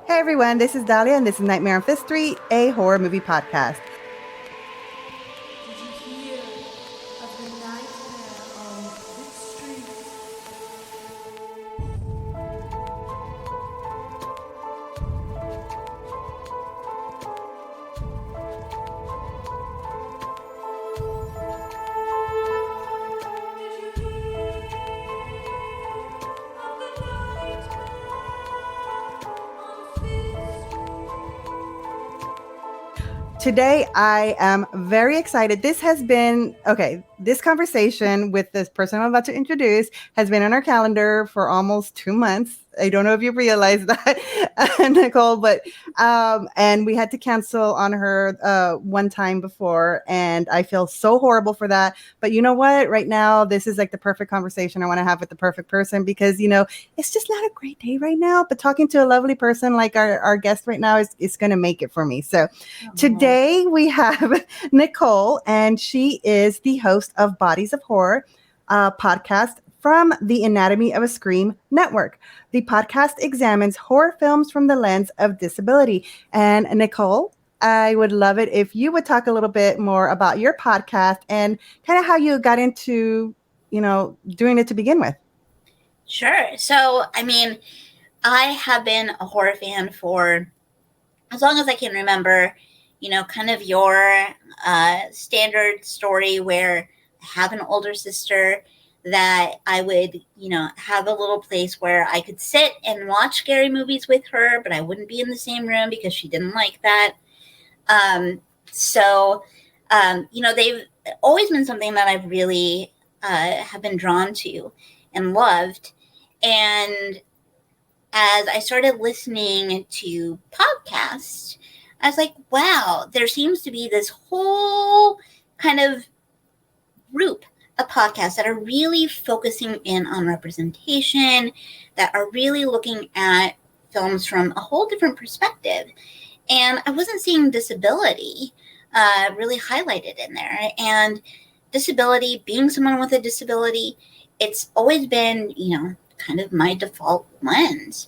Hey everyone, this is Dahlia, and this is Nightmare on Fifth Street, a horror movie podcast. Did you hear of the nightmare on Fifth Street? Did you hear of the nightmare on Fifth Today, I am very excited. This conversation with this person I'm about to introduce has been on our calendar for almost 2 months. I don't know if you realize that, Nicole, and we had to cancel on her one time before, and I feel so horrible for that. But you know what? Right now, this is like the perfect conversation I want to have with the perfect person because, it's just not a great day right now. But talking to a lovely person like our guest right now is going to make it for me. So today we have Nicole, and she is the host of Bodies of Horror podcast from the Anatomy of a Scream Network. The podcast examines horror films from the lens of disability. And Nicole, I would love it if you would talk a little bit more about your podcast and kind of how you got into, doing it to begin with. Sure. So, I have been a horror fan for as long as I can remember, kind of your standard story where I have an older sister that I would, have a little place where I could sit and watch scary movies with her, but I wouldn't be in the same room because she didn't like that. They've always been something that I've really have been drawn to and loved. And as I started listening to podcasts, I was like, wow, there seems to be this whole kind of group of podcasts that are really focusing in on representation, that are really looking at films from a whole different perspective. And I wasn't seeing disability really highlighted in there. And disability, being someone with a disability, it's always been, kind of my default lens.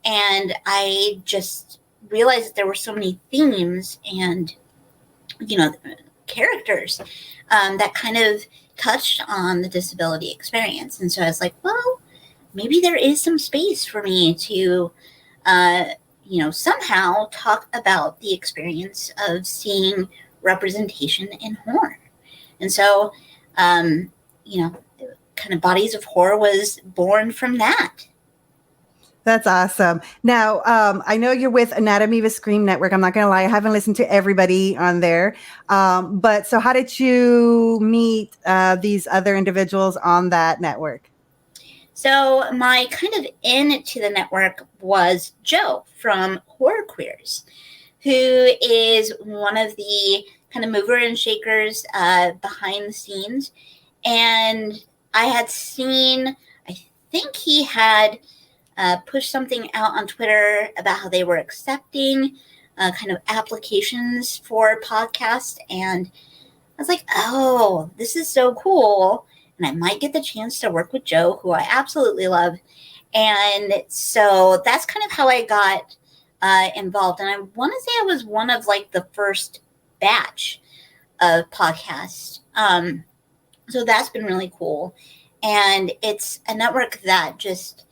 And I just realized that there were so many themes and, characters that kind of touched on the disability experience. And so I was like, well, maybe there is some space for me to, somehow talk about the experience of seeing representation in horror. And so, kind of Bodies of Horror was born from that. That's awesome. Now, I know you're with Anatomy of a Scream Network. I'm not going to lie, I haven't listened to everybody on there. But so how did you meet these other individuals on that network? So my kind of in to the network was Joe from Horror Queers, who is one of the kind of mover and shakers behind the scenes. And I had seen, I think he had pushed something out on Twitter about how they were accepting kind of applications for podcasts. And I was like, oh, this is so cool. And I might get the chance to work with Joe, who I absolutely love. And so that's kind of how I got involved. And I want to say I was one of like the first batch of podcasts. So that's been really cool. And it's a network that just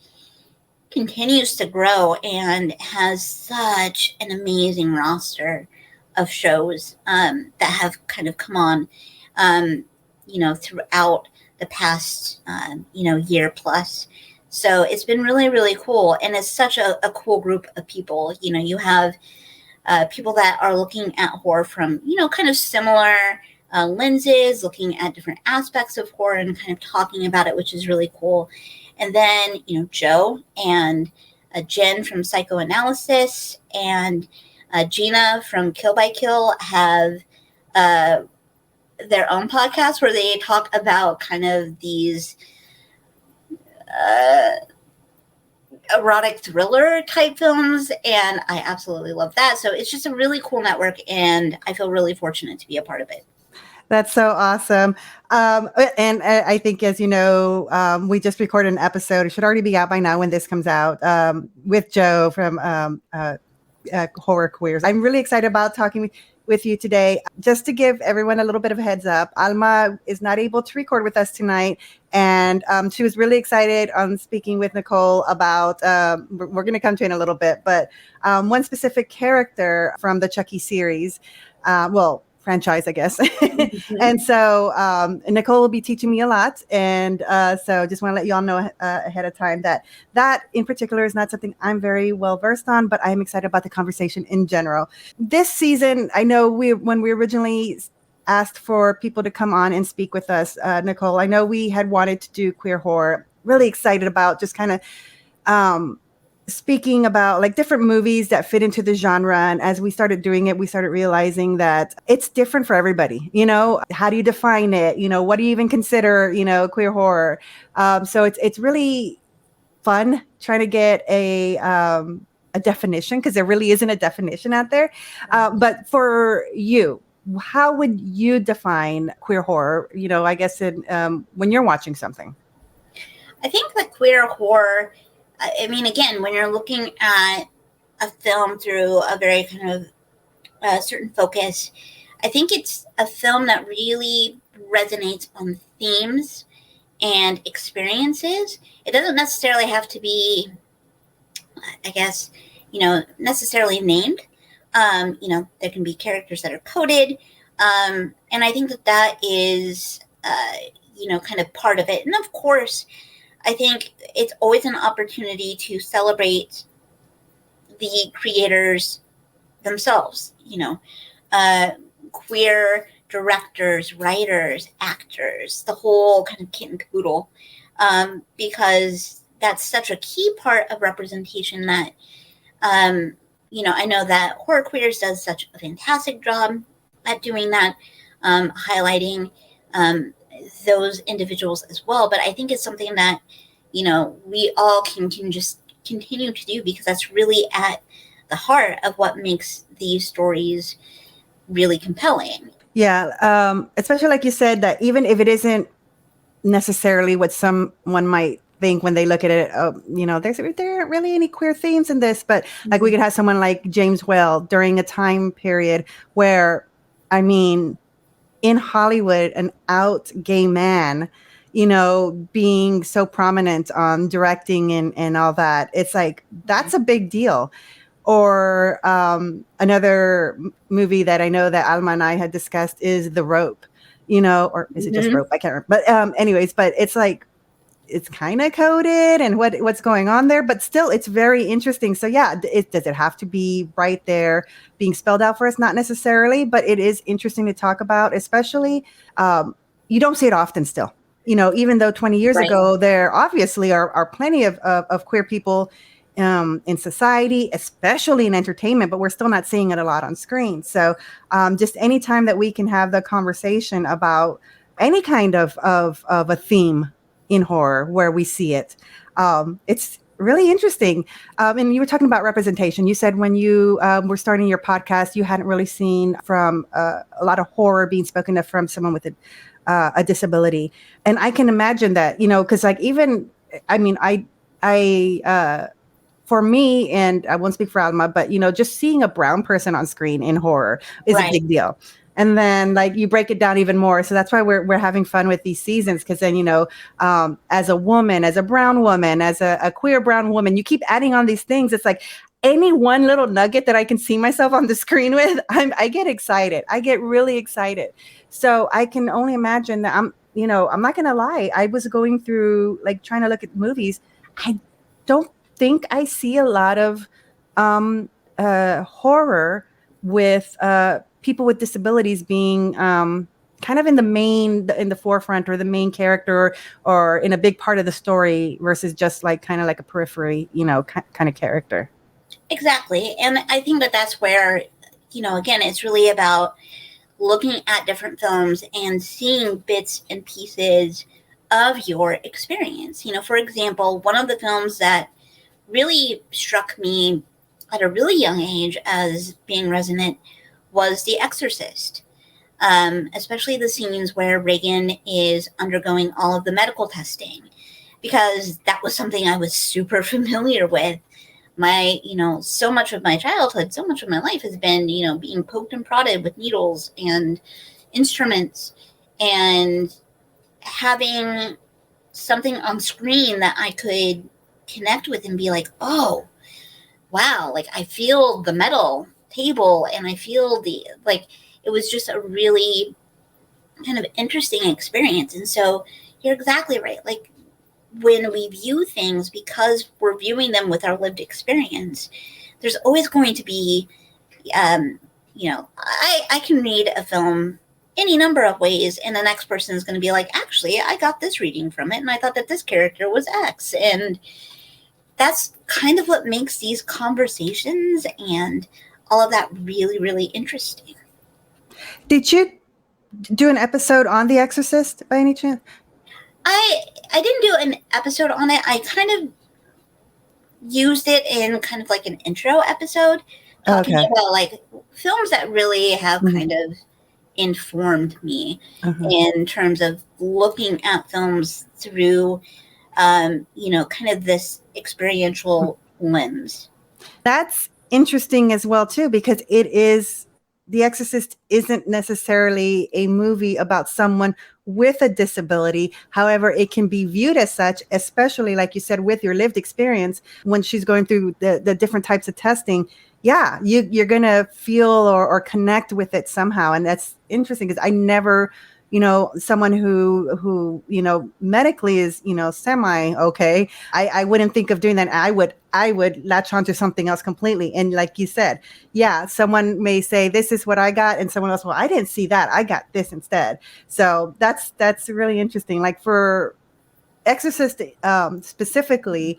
continues to grow and has such an amazing roster of shows that have kind of come on, throughout the past, year plus. So it's been really, really cool. And it's such a cool group of people. You have people that are looking at horror from, kind of similar lenses, looking at different aspects of horror and kind of talking about it, which is really cool. And then, Joe and Jen from Psychoanalysis and Gina from Kill by Kill have their own podcast where they talk about kind of these erotic thriller type films. And I absolutely love that. So it's just a really cool network. And I feel really fortunate to be a part of it. That's so awesome. And I think, as you know, we just recorded an episode. It should already be out by now when this comes out with Joe from horror queers. I'm really excited about talking with you today. Just to give everyone a little bit of a heads up, Alma is not able to record with us tonight. And she was really excited on speaking with Nicole about, we're going to come to in a little bit, but one specific character from the Chucky series, franchise, I guess. And so Nicole will be teaching me a lot. And so just want to let you all know ahead of time that in particular is not something I'm very well versed on, but I'm excited about the conversation in general. This season, I know when we originally asked for people to come on and speak with us, Nicole, I know we had wanted to do queer horror, really excited about just kind of speaking about like different movies that fit into the genre. And as we started doing it, we started realizing that it's different for everybody. How do you define it? What do you even consider, queer horror? So it's really fun trying to get a definition, because there really isn't a definition out there. But for you, how would you define queer horror? I guess when you're watching something. I think that queer horror, I mean, again, when you're looking at a film through a very kind of certain focus, I think it's a film that really resonates on themes and experiences. It doesn't necessarily have to be, I guess, necessarily named. There can be characters that are coded. And I think that is, kind of part of it. And of course, I think it's always an opportunity to celebrate the creators themselves, queer directors, writers, actors, the whole kind of kit and caboodle, because that's such a key part of representation that, I know that Horror Queers does such a fantastic job at doing that, highlighting those individuals as well. But I think it's something that, we all can just continue to do, because that's really at the heart of what makes these stories really compelling. Yeah. Especially like you said, that even if it isn't necessarily what someone might think when they look at it, there aren't really any queer themes in this, but like we could have someone like James Whale during a time period where, I mean, in Hollywood, an out gay man, being so prominent on directing and all that. It's like, that's a big deal. Or another movie that I know that Alma and I had discussed is The Rope, or is it just Rope? I can't remember. But anyways, but it's like, it's kind of coded and what's going on there, but still it's very interesting. So yeah, does it have to be right there being spelled out for us? Not necessarily, but it is interesting to talk about, especially you don't see it often still, even though 20 years ago, there obviously are plenty of queer people in society, especially in entertainment, but we're still not seeing it a lot on screen. So just any time that we can have the conversation about any kind of a theme in horror where we see it, it's really interesting. And you were talking about representation. You said when you were starting your podcast, you hadn't really seen from a lot of horror being spoken of from someone with a disability. And I can imagine that, because like even, I mean, I for me, and I won't speak for Alma, but just seeing a brown person on screen in horror is a big deal. And then like you break it down even more. So that's why we're having fun with these seasons. Because then, as a woman, as a brown woman, as a queer brown woman, you keep adding on these things. It's like any one little nugget that I can see myself on the screen with, I get excited. I get really excited. So I can only imagine that I'm not going to lie. I was going through like trying to look at movies. I don't think I see a lot of horror with people with disabilities being kind of in the forefront, or the main character, or in a big part of the story, versus just like kind of like a periphery, kind of character. Exactly. And I think that that's where, again, it's really about looking at different films and seeing bits and pieces of your experience. For example, one of the films that really struck me at a really young age as being resonant was The Exorcist, especially the scenes where Regan is undergoing all of the medical testing, because that was something I was super familiar with my, so much of my childhood, so much of my life has been, being poked and prodded with needles and instruments, and having something on screen that I could connect with and be like, oh, wow, like I feel the metal table and I feel it was just a really kind of interesting experience. And so you're exactly right. Like, when we view things, because we're viewing them with our lived experience, there's always going to be, I can read a film any number of ways, and the next person is going to be like, actually, I got this reading from it, and I thought that this character was X. And that's kind of what makes these conversations and all of that really, really interesting. Did you do an episode on The Exorcist by any chance? I didn't do an episode on it. I kind of used it in kind of like an intro episode, talking about like films that really have kind of informed me in terms of looking at films through, kind of this experiential lens. That's interesting as well, too, because The Exorcist isn't necessarily a movie about someone with a disability. However, it can be viewed as such, especially like you said, with your lived experience when she's going through the different types of testing. Yeah, you're going to feel or connect with it somehow. And that's interesting because I never, someone who medically is, semi okay. I wouldn't think of doing that. I would latch onto something else completely. And like you said, yeah, someone may say, this is what I got. And someone else, well, I didn't see that. I got this instead. So that's really interesting. Like for Exorcist specifically,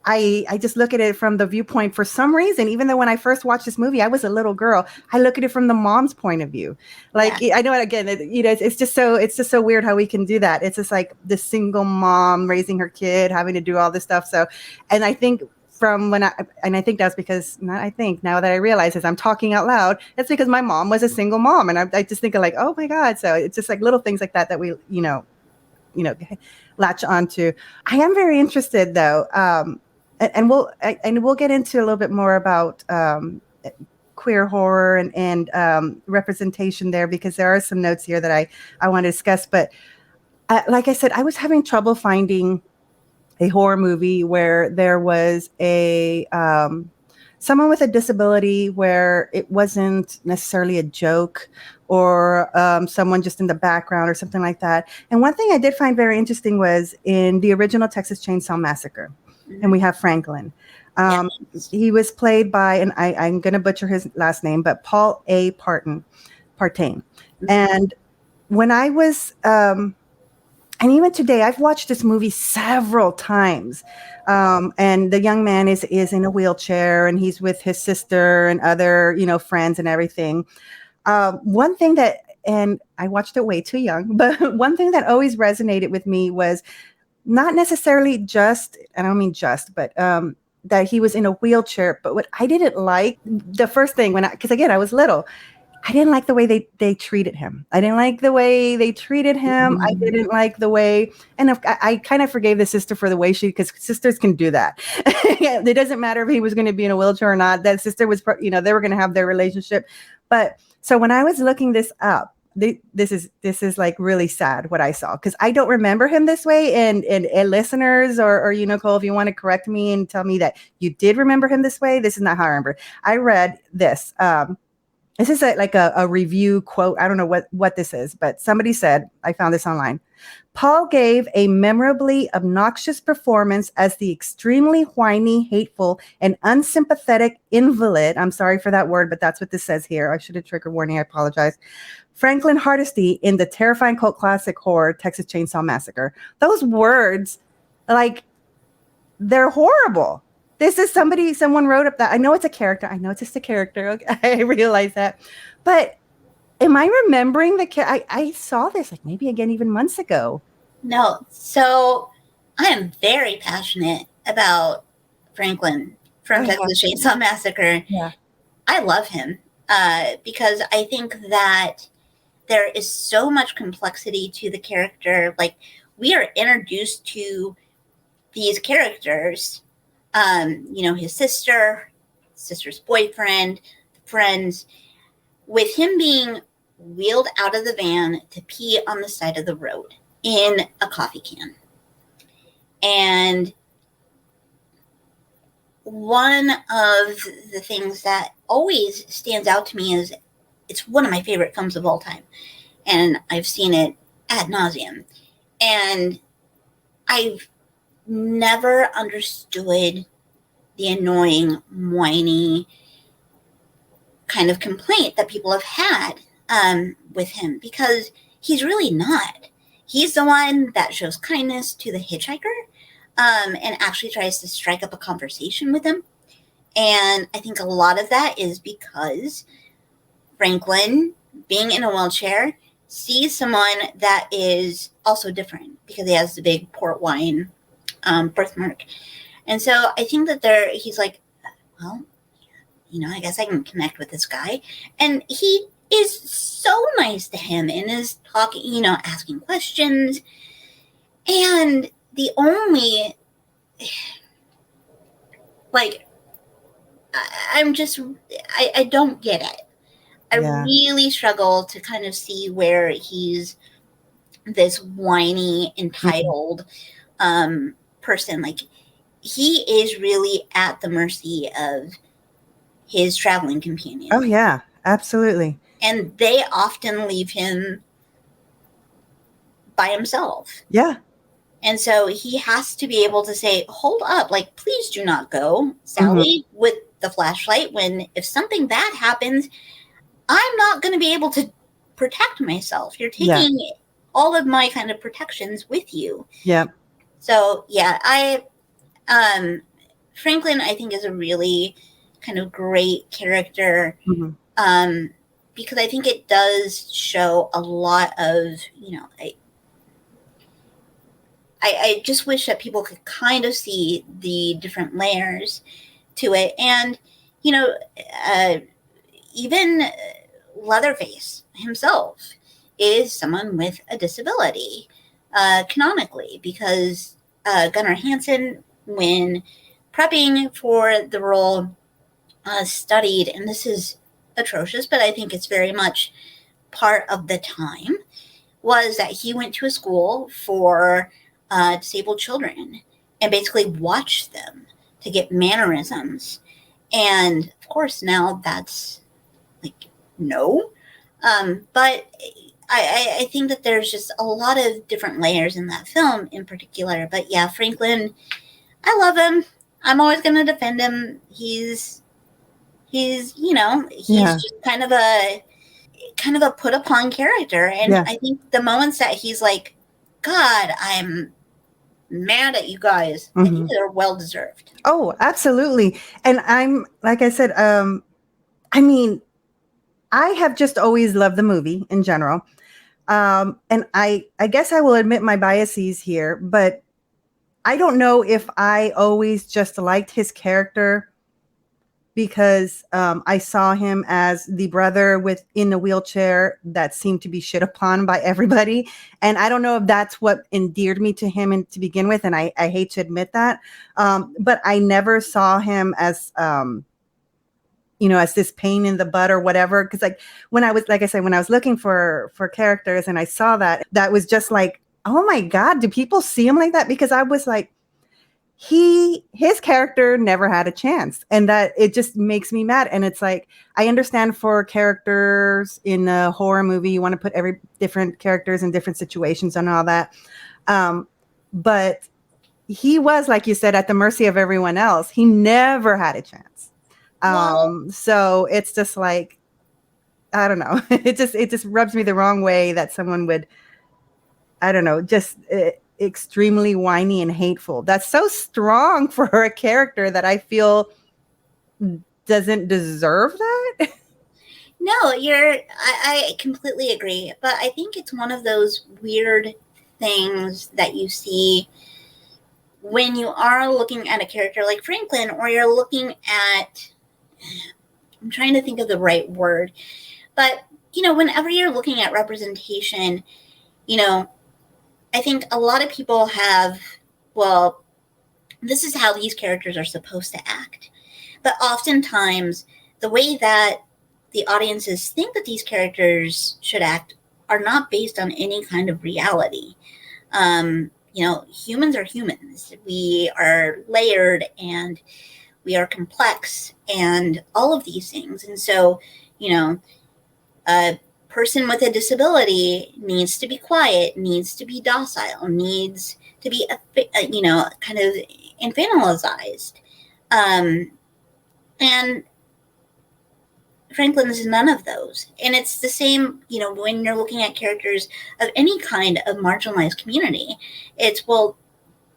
I just look at it from the viewpoint for some reason, even though when I first watched this movie, I was a little girl, I look at it from the mom's point of view. Like, I know, again, it's just so weird how we can do that. It's just like the single mom raising her kid, having to do all this stuff. So, and I think I think that's because, now that I realize as I'm talking out loud, that's because my mom was a single mom. And I just think of like, oh my God. So it's just like little things like that we, latch onto. I am very interested though. And we'll get into a little bit more about queer horror and representation there, because there are some notes here that I want to discuss. But like I said, I was having trouble finding a horror movie where there was a someone with a disability where it wasn't necessarily a joke or someone just in the background or something like that. And one thing I did find very interesting was in the original Texas Chainsaw Massacre. And we have Franklin. He was played by, and I'm going to butcher his last name, but Paul A. Partain. And when I was, and even today, I've watched this movie several times. And the young man is in a wheelchair, and he's with his sister and other, friends and everything. One thing and I watched it way too young, but one thing that always resonated with me was not necessarily just, I don't mean just, but that he was in a wheelchair. But what I didn't like, the first thing because again, I was little, I didn't like the way they treated him. I didn't like the way they treated him. I didn't like the way, and I kind of forgave the sister for the way because sisters can do that. It doesn't matter if he was going to be in a wheelchair or not. That sister was, they were going to have their relationship. But so when I was looking this up, this is like really sad what I saw, because I don't remember him this way. And listeners or Nicole, if you want to correct me and tell me that you did remember him this way, this is not how I remember. I read this. This is a review quote. I don't know what this is, but somebody said, I found this online. Paul gave a memorably obnoxious performance as the extremely whiny, hateful, and unsympathetic invalid. I'm sorry for that word, but that's what this says here. I should have trigger warning. I apologize. Franklin Hardesty in the terrifying cult classic horror Texas Chainsaw Massacre. Those words, they're horrible. This is someone wrote up that. I know it's a character. I know it's just a character. Okay, I realize that. But am I remembering I saw this maybe again even months ago. No. So I am very passionate about Franklin from Texas Chainsaw Massacre. Yeah. I love him because I think that there is so much complexity to the character. Like, we are introduced to these characters his sister's boyfriend, friends, with him being wheeled out of the van to pee on the side of the road in a coffee can. And one of the things that always stands out to me is it's one of my favorite films of all time. And I've seen it ad nauseum. And I've never understood the annoying, whiny kind of complaint that people have had with him, because he's really not. He's the one that shows kindness to the hitchhiker and actually tries to strike up a conversation with him. And I think a lot of that is because Franklin, being in a wheelchair, sees someone that is also different because he has the big port wine birthmark. And so I think that he's like, well, I guess I can connect with this guy. And he is so nice to him and is talking, asking questions. And the only, like, I don't get it. I really struggle to kind of see where he's this whiny, entitled person. Like, he is really at the mercy of his traveling companion. Oh, yeah, absolutely. And they often leave him by himself. Yeah. And so he has to be able to say, hold up, like, please do not go, Sally, with the flashlight. If something bad happens, I'm not going to be able to protect myself. You're taking all of my kind of protections with you. Yeah. So, yeah, Franklin, I think, is a really kind of great character because I think it does show a lot of, I just wish that people could kind of see the different layers to it. And, even Leatherface himself is someone with a disability, canonically, because Gunnar Hansen, when prepping for the role, studied, and this is atrocious, but I think it's very much part of the time, was that he went to a school for disabled children and basically watched them to get mannerisms. And of course, now that's like, no. But I think that there's just a lot of different layers in that film in particular. But yeah, Franklin, I love him. I'm always going to defend him. He's just kind of a put upon character. And I think the moments that he's like, God, I'm mad at you guys, I think they're well deserved. Oh, absolutely. And I'm, like I said, I mean, I have just always loved the movie in general. And I guess I will admit my biases here, but I don't know if I always just liked his character because I saw him as the brother in the wheelchair that seemed to be shit upon by everybody. And I don't know if that's what endeared me to him to begin with. And I hate to admit that. But I never saw him as, as this pain in the butt or whatever. Because when I was looking for characters and I saw that was just like, oh my God, do people see him like that? Because I was like, his character never had a chance, and that it just makes me mad. And it's like, I understand for characters in a horror movie, you want to put every different characters in different situations and all that. But he was, like you said, at the mercy of everyone else. He never had a chance. So it's just like, I don't know. It just rubs me the wrong way that someone would, I don't know, just extremely whiny and hateful. That's so strong for a character that I feel doesn't deserve that. No, I completely agree. But I think it's one of those weird things that you see when you are looking at a character like Franklin, or you're looking at, I'm trying to think of the right word, but, whenever you're looking at this is how these characters are supposed to act. But oftentimes, the way that the audiences think that these characters should act are not based on any kind of reality. Humans are humans. We are layered and we are complex and all of these things. And so, a person with a disability needs to be quiet, needs to be docile, needs to be, kind of infantilized. And Franklin is none of those. And it's the same, when you're looking at characters of any kind of marginalized community. It's, well,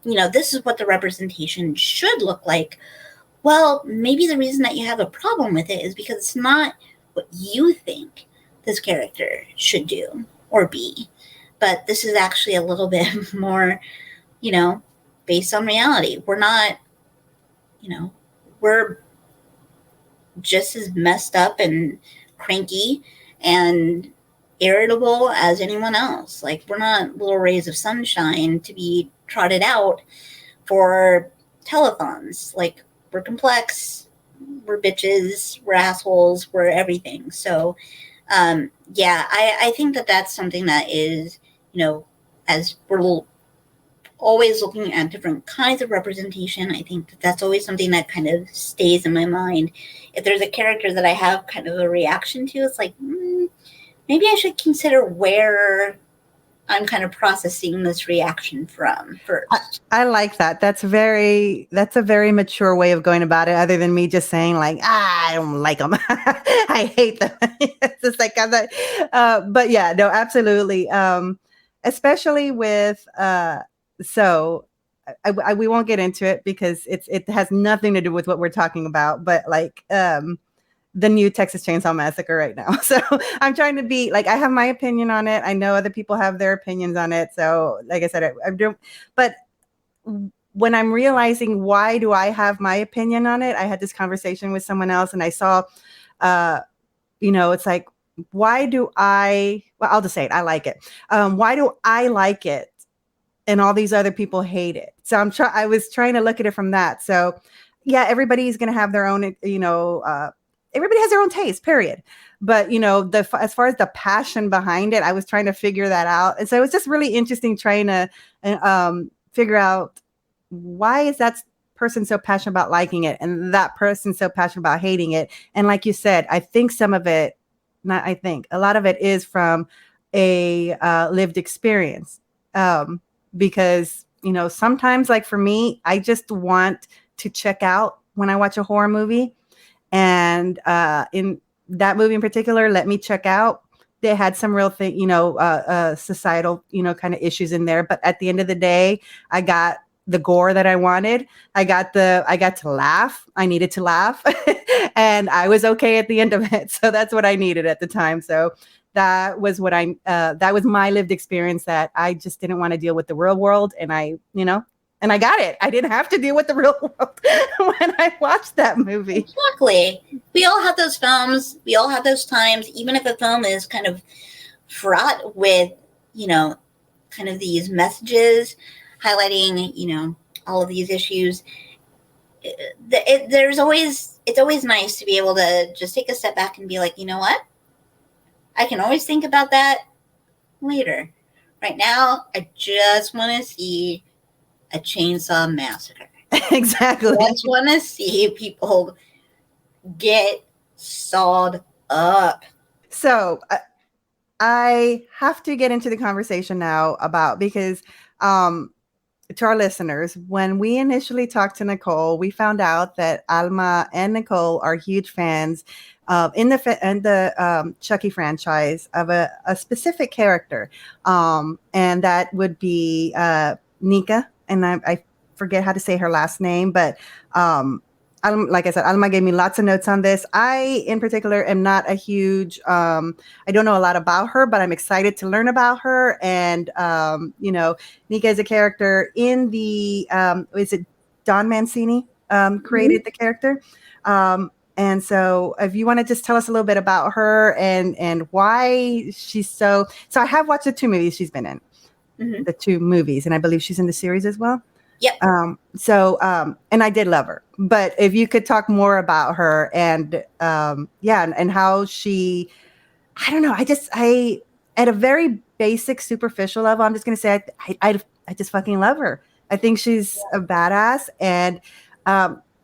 this is what the representation should look like. Well, maybe the reason that you have a problem with it is because it's not what you think this character should do or be. But this is actually a little bit more, based on reality. We're not, we're just as messed up and cranky and irritable as anyone else. Like, we're not little rays of sunshine to be trotted out for telethons. Like, we're complex, we're bitches, we're assholes, we're everything. So, I think that that's something that is, as we're always looking at different kinds of representation, I think that that's always something that kind of stays in my mind. If there's a character that I have kind of a reaction to, it's like, maybe I should consider where I'm kind of processing this reaction from first. I like that. That's a very mature way of going about it, other than me just saying like, I don't like them. I hate them. It's just like, I'm not, but yeah, no, absolutely. Especially with, so we won't get into it because it has nothing to do with what we're talking about, but like, the new Texas Chainsaw Massacre right now. So I'm trying to be like, I have my opinion on it. I know other people have their opinions on it. So like I said, I don't, but when I'm realizing why do I have my opinion on it, I had this conversation with someone else and I saw, it's like, why do I'll just say it. I like it. Why do I like it? And all these other people hate it. So I was trying to look at it from that. So yeah, everybody's going to have their own, everybody has their own taste, period. But, as far as the passion behind it, I was trying to figure that out. And so it was just really interesting trying to figure out why is that person so passionate about liking it and that person so passionate about hating it. And like you said, I think some of it, a lot of it is from a lived experience. Because, sometimes like for me, I just want to check out when I watch a horror movie. And in that movie in particular, let me check out. They had some real thing, societal, kind of issues in there. But at the end of the day, I got the gore that I wanted. I got to laugh. I needed to laugh and I was okay at the end of it. So that's what I needed at the time. So that was what that was my lived experience, that I just didn't want to deal with the real world. And I got it. I didn't have to deal with the real world when I watched that movie. Exactly. We all have those films. We all have those times, even if a film is kind of fraught with, kind of these messages highlighting, all of these issues. It's always nice to be able to just take a step back and be like, you know what? I can always think about that later. Right now, I just want to see a chainsaw massacre. Exactly. I just want to see people get sawed up. So I have to get into the conversation now because to our listeners, when we initially talked to Nicole, we found out that Alma and Nicole are huge fans in the Chucky franchise of a specific character, and that would be Nika. And I forget how to say her last name, but like I said, Alma gave me lots of notes on this. I, in particular, am not a huge, I don't know a lot about her, but I'm excited to learn about her. And, Nika is a character in the, is it Don Mancini created the character? And so if you want to just tell us a little bit about her and why she's so I have watched the two movies she's been in, the two movies, and I believe she's in the series as well. Yep. And I did love her, but if you could talk more about her and and how she, I don't know, I at a very basic superficial level, I'm just gonna say I just fucking love her. I think she's a badass, and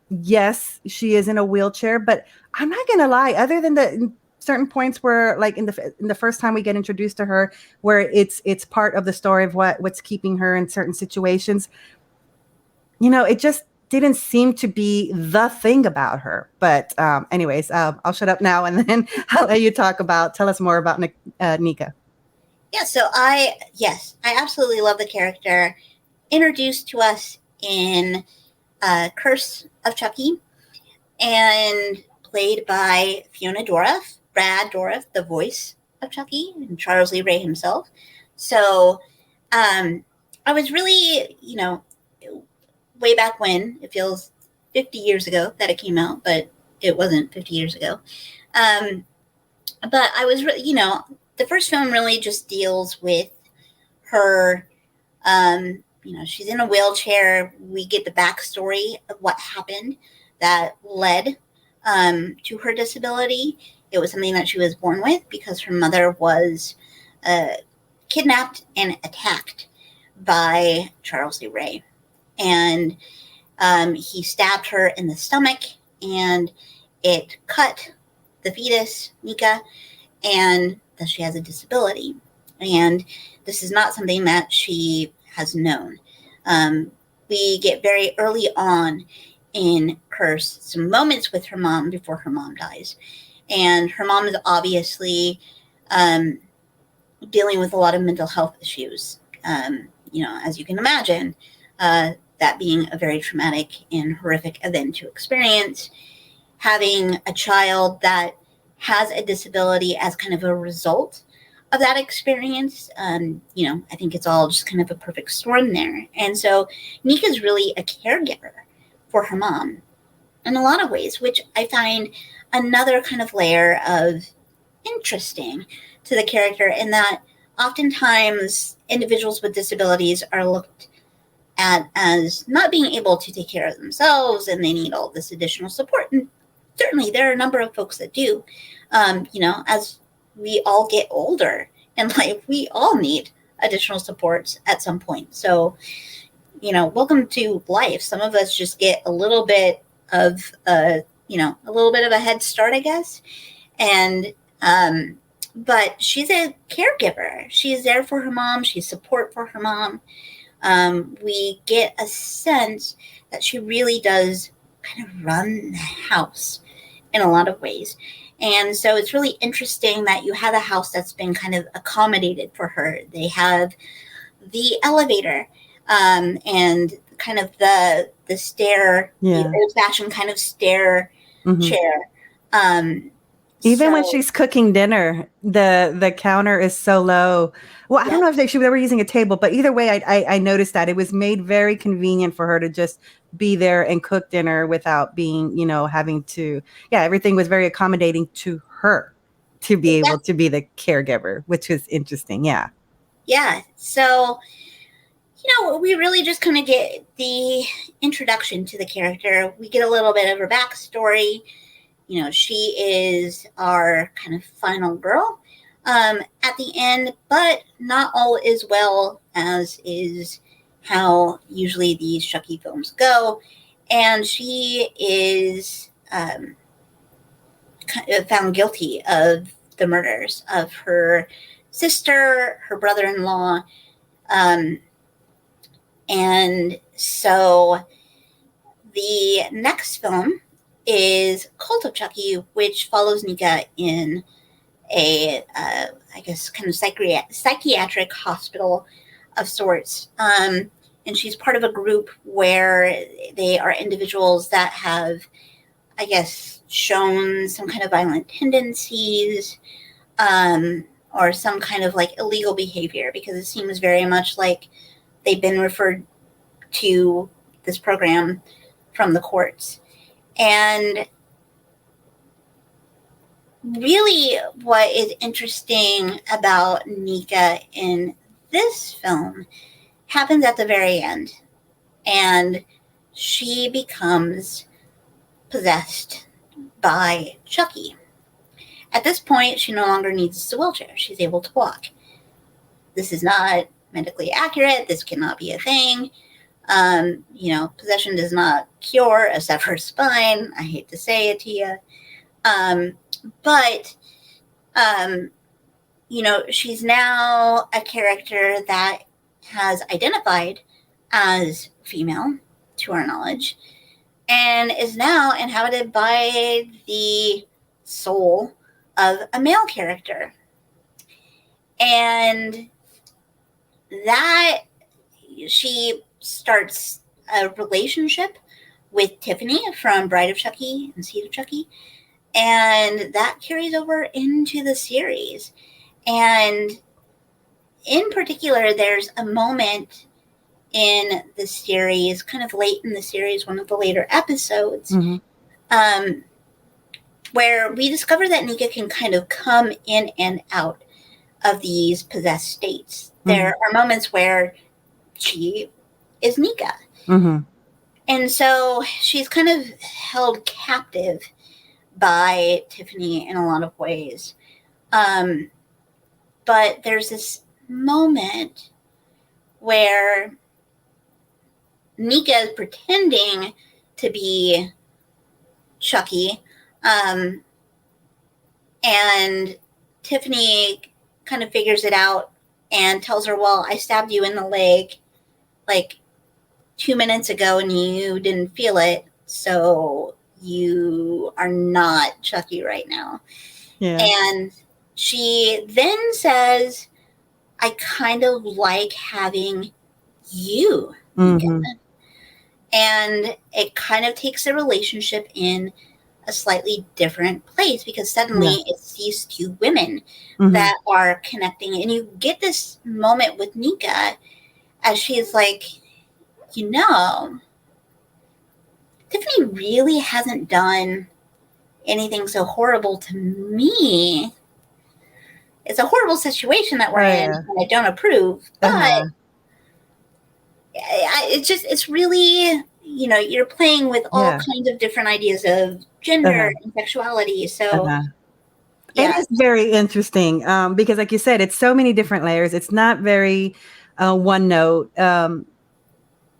yes, she is in a wheelchair, but I'm not gonna lie. Other than the certain points where, like in the first time we get introduced to her, where it's part of the story of what's keeping her in certain situations, it just didn't seem to be the thing about her. But anyways, I'll shut up now and then I'll let you tell us more about Nika. Yeah, so yes, I absolutely love the character introduced to us in Curse of Chucky and played by Fiona Dourif, Brad Dourif, the voice of Chucky, and Charles Lee Ray himself. So I was really, way back when, it feels 50 years ago that it came out, but it wasn't 50 years ago. But I was, the first film really just deals with her. She's in a wheelchair. We get the backstory of what happened that led to her disability. It was something that she was born with because her mother was kidnapped and attacked by Charles Lee Ray. And he stabbed her in the stomach, and it cut the fetus, Nika, and that she has a disability. And this is not something that she has known. We get very early on in Curse some moments with her mom before her mom dies. And her mom is obviously dealing with a lot of mental health issues. As you can imagine, that being a very traumatic and horrific event to experience, having a child that has a disability as kind of a result of that experience, I think it's all just kind of a perfect storm there. And so Nika's really a caregiver for her mom in a lot of ways, which I find another kind of layer of interesting to the character, in that oftentimes individuals with disabilities are looked at as not being able to take care of themselves, and they need all this additional support. And certainly there are a number of folks that do. As we all get older in life, we all need additional supports at some point. So, welcome to life. Some of us just get a little bit of a little bit of a head start, I guess. And but she's a caregiver. She's there for her mom. She's support for her mom. We get a sense that she really does kind of run the house in a lot of ways. And so it's really interesting that you have a house that's been kind of accommodated for her. They have the elevator and kind of the stair, the old-fashioned kind of stair chair. Even when she's cooking dinner, the counter is so low. Well, I don't know if they were using a table, but either way, I noticed that it was made very convenient for her to just be there and cook dinner without being, having to. Yeah, everything was very accommodating to her to be able to be the caregiver, which was interesting. Yeah. Yeah. So, we really just kind of get the introduction to the character. We get a little bit of her backstory. She is our kind of final girl at the end, but not all is well, as is how usually these Chucky films go. And she is found guilty of the murders of her sister, her brother-in-law. And so the next film is Cult of Chucky, which follows Nika in a, I guess, kind of psychiatric hospital of sorts. And she's part of a group where they are individuals that have, I guess, shown some kind of violent tendencies or some kind of like illegal behavior, because it seems very much like they've been referred to this program from the courts. And really what is interesting about Nika in this film happens at the very end. and she becomes possessed by Chucky. At this point, she no longer needs a wheelchair. She's able to walk. This is not medically accurate. This cannot be a thing. Possession does not cure a severed spine. I hate to say it to you. But she's now a character that has identified as female, to our knowledge, and is now inhabited by the soul of a male character. And that she starts a relationship with Tiffany from Bride of Chucky and Seed of Chucky, and that carries over into the series. And in particular, there's a moment in the series, kind of late in the series, one of the later episodes, where we discover that Nika can kind of come in and out of these possessed states. There are moments where she is Nika. And so she's kind of held captive by Tiffany in a lot of ways. But there's this moment where Nika is pretending to be Chucky, and Tiffany kind of figures it out and tells her, well, I stabbed you in the leg like 2 minutes ago and you didn't feel it, so you are not Chucky right now. Yeah. And she then says, I kind of like having you. And it kind of takes the relationship in a slightly different place, because suddenly it's these two women that are connecting. And you get this moment with Nika as she's like, Tiffany really hasn't done anything so horrible to me. It's a horrible situation that we're in, and I don't approve. But it's really, you're playing with all kinds of different ideas of gender and sexuality. So it is very interesting, because like you said, it's so many different layers. It's not very one note.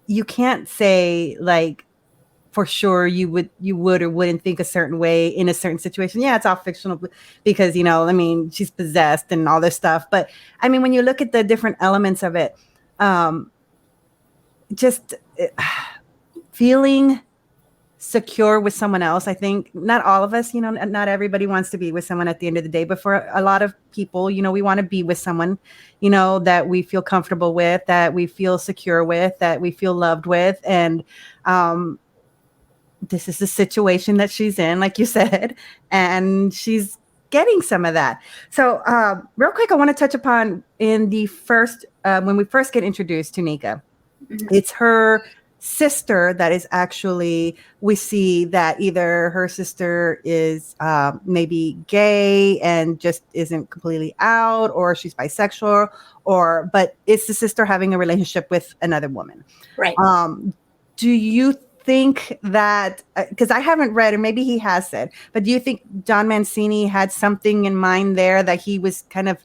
You can't say like for sure you would or wouldn't think a certain way in a certain situation. Yeah, it's all fictional because, she's possessed and all this stuff. But I mean, when you look at the different elements of it, just feeling secure with someone else. I think not all of us, not everybody wants to be with someone at the end of the day, but for a lot of people, we want to be with someone, that we feel comfortable with, that we feel secure with, that we feel loved with. And this is the situation that she's in, like you said, and she's getting some of that. So real quick, I want to touch upon in the first, when we first get introduced to Nika, it's her sister that is actually, we see that either her sister is maybe gay and just isn't completely out, or she's bisexual, but it's the sister having a relationship with another woman. Right. Do you think that, because I haven't read, or maybe he has said, but do you think Don Mancini had something in mind there, that he was kind of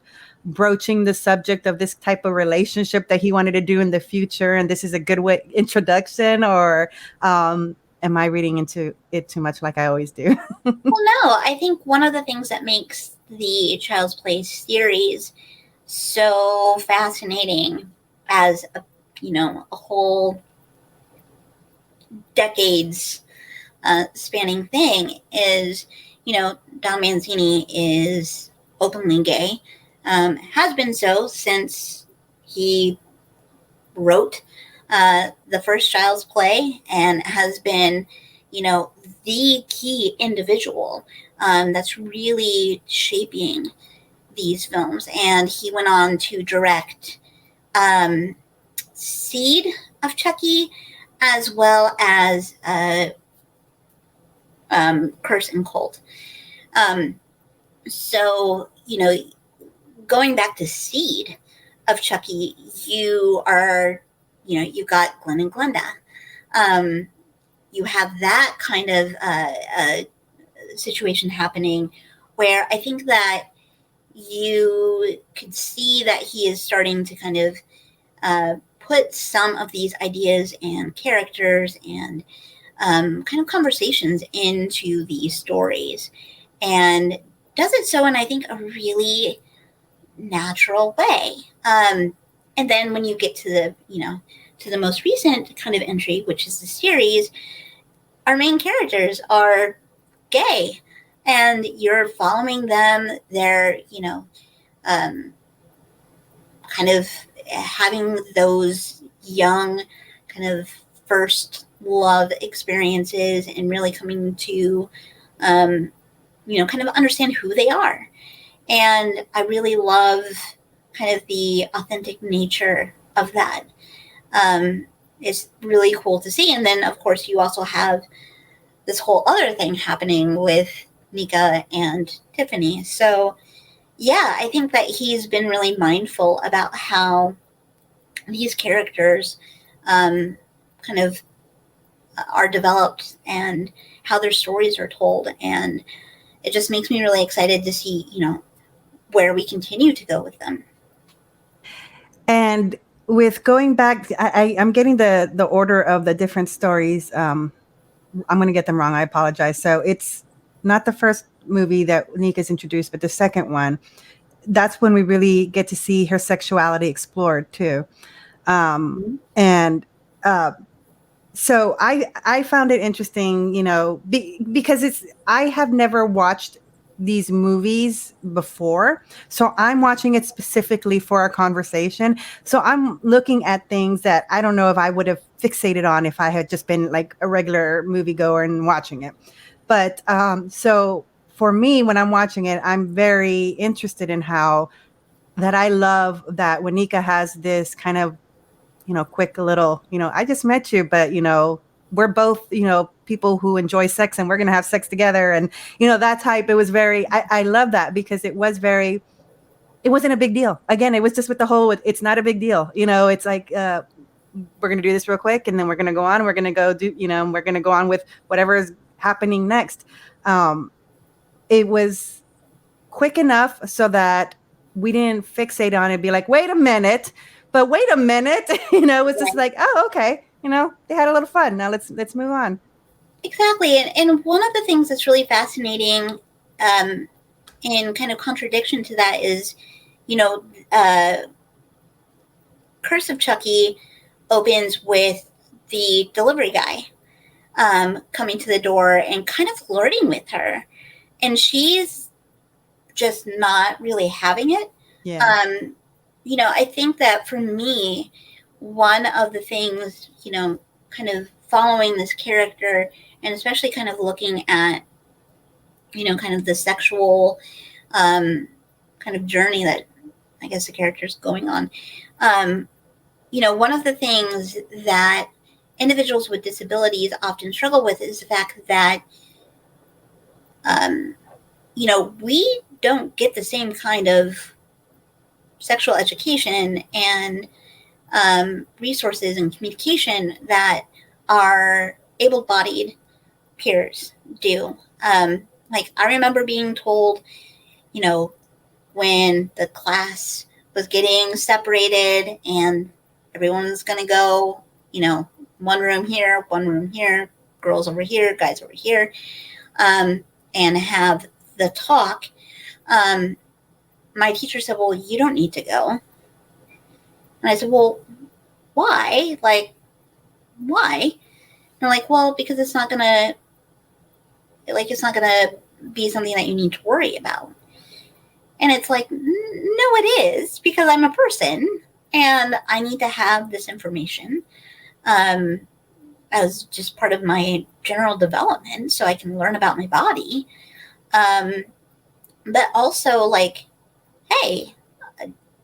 broaching the subject of this type of relationship that he wanted to do in the future, and this is a good way introduction, or am I reading into it too much like I always do? Well, no, I think one of the things that makes the Child's Play series so fascinating as a whole decades spanning thing is, Don Mancini is openly gay, has been so since he wrote the first Child's Play, and has been, the key individual that's really shaping these films. And he went on to direct Seed of Chucky, as well as Curse and Cult. So, going back to Seed of Chucky, you've got Glenn and Glenda. You have that kind of situation happening where I think that you could see that he is starting to kind of put some of these ideas and characters and kind of conversations into these stories, and does it so in, I think, a really natural way. And then when you get to the most recent kind of entry, which is the series, our main characters are gay, and you're following them. They're kind of having those young kind of first love experiences and really coming to kind of understand who they are. And I really love kind of the authentic nature of that. It's really cool to see. And then, of course, you also have this whole other thing happening with Nika and Tiffany. So, yeah, I think that he's been really mindful about how these characters kind of are developed and how their stories are told. And it just makes me really excited to see, where we continue to go with them. And with going back, I'm getting the order of the different stories. I'm going to get them wrong. I apologize. So it's not the first movie that Nika's introduced, but the second one. That's when we really get to see her sexuality explored too. And so I found it interesting, because I have never watched these movies before. So I'm watching it specifically for our conversation. So I'm looking at things that I don't know if I would have fixated on if I had just been like a regular moviegoer and watching it. But so for me, when I'm watching it, I'm very interested in how that I love that when Nika has this kind of, quick little, I just met you, but, we're both, people who enjoy sex and we're going to have sex together. And, that type, it was very, I love that because it wasn't a big deal. Again, it was just with the whole, it's not a big deal. It's like, we're going to do this real quick and then we're going to go on and we're going to go do, we're going to go on with whatever is happening next. It was quick enough so that we didn't fixate on it and be like, wait a minute, it was just like, oh, okay. They had a little fun. Now let's move on. Exactly. And one of the things that's really fascinating in kind of contradiction to that is, Curse of Chucky opens with the delivery guy coming to the door and kind of flirting with her. And she's just not really having it. Yeah. I think that for me, one of the things, kind of following this character and especially kind of looking at, kind of the sexual kind of journey that I guess the character's going on. One of the things that individuals with disabilities often struggle with is the fact that, we don't get the same kind of sexual education and resources and communication that our able-bodied peers do. Like I remember being told, when the class was getting separated and everyone's going to go, one room here, girls over here, guys over here, and have the talk. My teacher said, well, you don't need to go. And I said, well, why? Like, why? And they're like, well, because it's not gonna be something that you need to worry about. And it's like, no, it is, because I'm a person and I need to have this information as just part of my general development so I can learn about my body. But also, like, hey,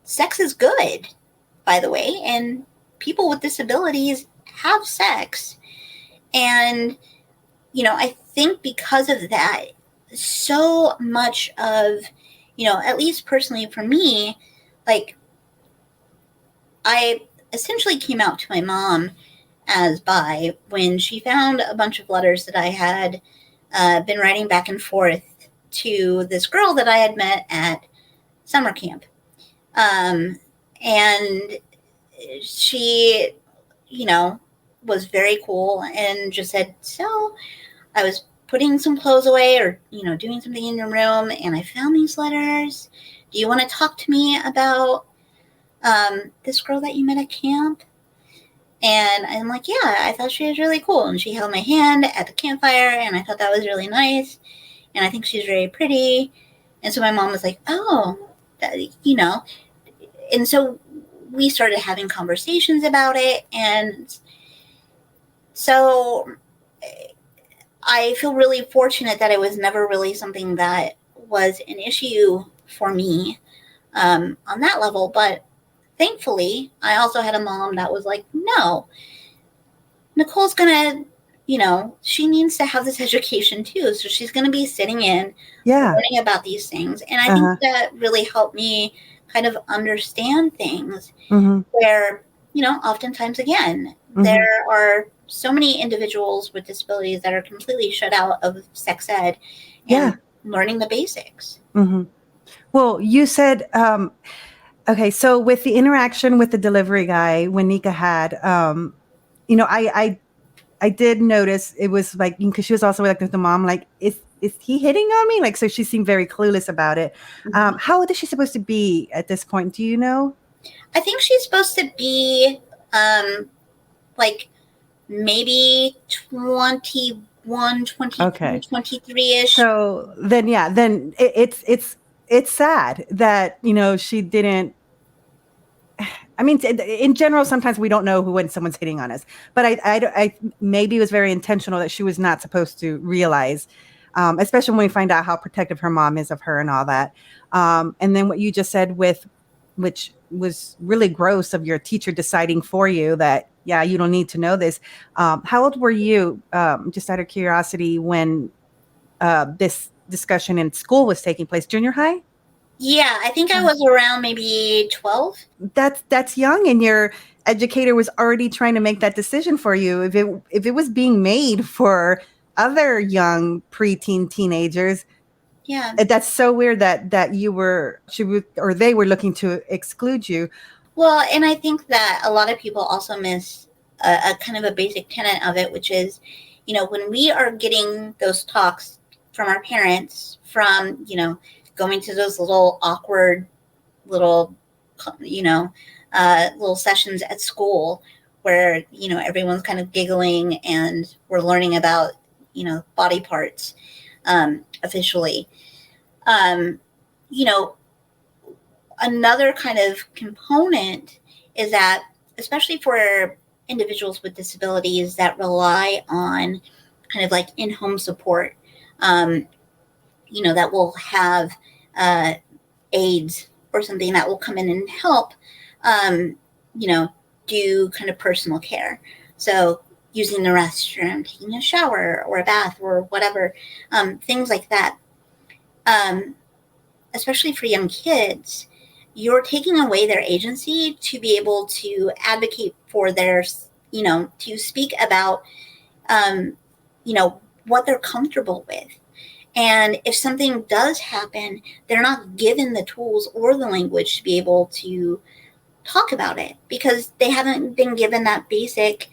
sex is good, by the way, and people with disabilities have sex. And, I think because of that, so much of, at least personally for me, like, I essentially came out to my mom as by when she found a bunch of letters that I had been writing back and forth to this girl that I had met at summer camp. And she, was very cool and just said, so I was putting some clothes away or, doing something in your room and I found these letters. Do you want to talk to me about this girl that you met at camp? And I'm like, yeah, I thought she was really cool. And she held my hand at the campfire and I thought that was really nice. And I think she's very pretty. And so my mom was like, oh, and so we started having conversations about it. And so I feel really fortunate that it was never really something that was an issue for me on that level. But thankfully, I also had a mom that was like, no, Nicole's going to, she needs to have this education too. So she's going to be sitting in, learning about these things. And I think that really helped me kind of understand things where, oftentimes, again, there are so many individuals with disabilities that are completely shut out of sex ed and learning the basics. Well, you said, okay, so with the interaction with the delivery guy, when Nika had, I did notice it was like, because she was also like with the mom, like, is he hitting on me? Like, so she seemed very clueless about it. How old is she supposed to be at this point? Do you know? I think she's supposed to be like maybe 21, 22, 23-ish. So then, it's sad that, she didn't. I mean, in general, sometimes we don't know when someone's hitting on us, but I maybe it was very intentional that she was not supposed to realize, especially when we find out how protective her mom is of her and all that. And then what you just said which was really gross, of your teacher deciding for you that, yeah, you don't need to know this. How old were you, just out of curiosity, when this discussion in school was taking place? Junior high? Yeah, I think I was around maybe 12. That's young, and your educator was already trying to make that decision for you. If it was being made for other young preteen teenagers, that's so weird that they were looking to exclude you. Well, and I think that a lot of people also miss a kind of a basic tenet of it, which is, when we are getting those talks from our parents, from, going to those little awkward little sessions at school where, everyone's kind of giggling and we're learning about, body parts officially. Another kind of component is that, especially for individuals with disabilities that rely on kind of like in-home support, that will have aides or something that will come in and help, do kind of personal care. So using the restroom, taking a shower or a bath or whatever, things like that. Especially for young kids, you're taking away their agency to be able to advocate for their, to speak about, what they're comfortable with. And if something does happen, they're not given the tools or the language to be able to talk about it because they haven't been given that basic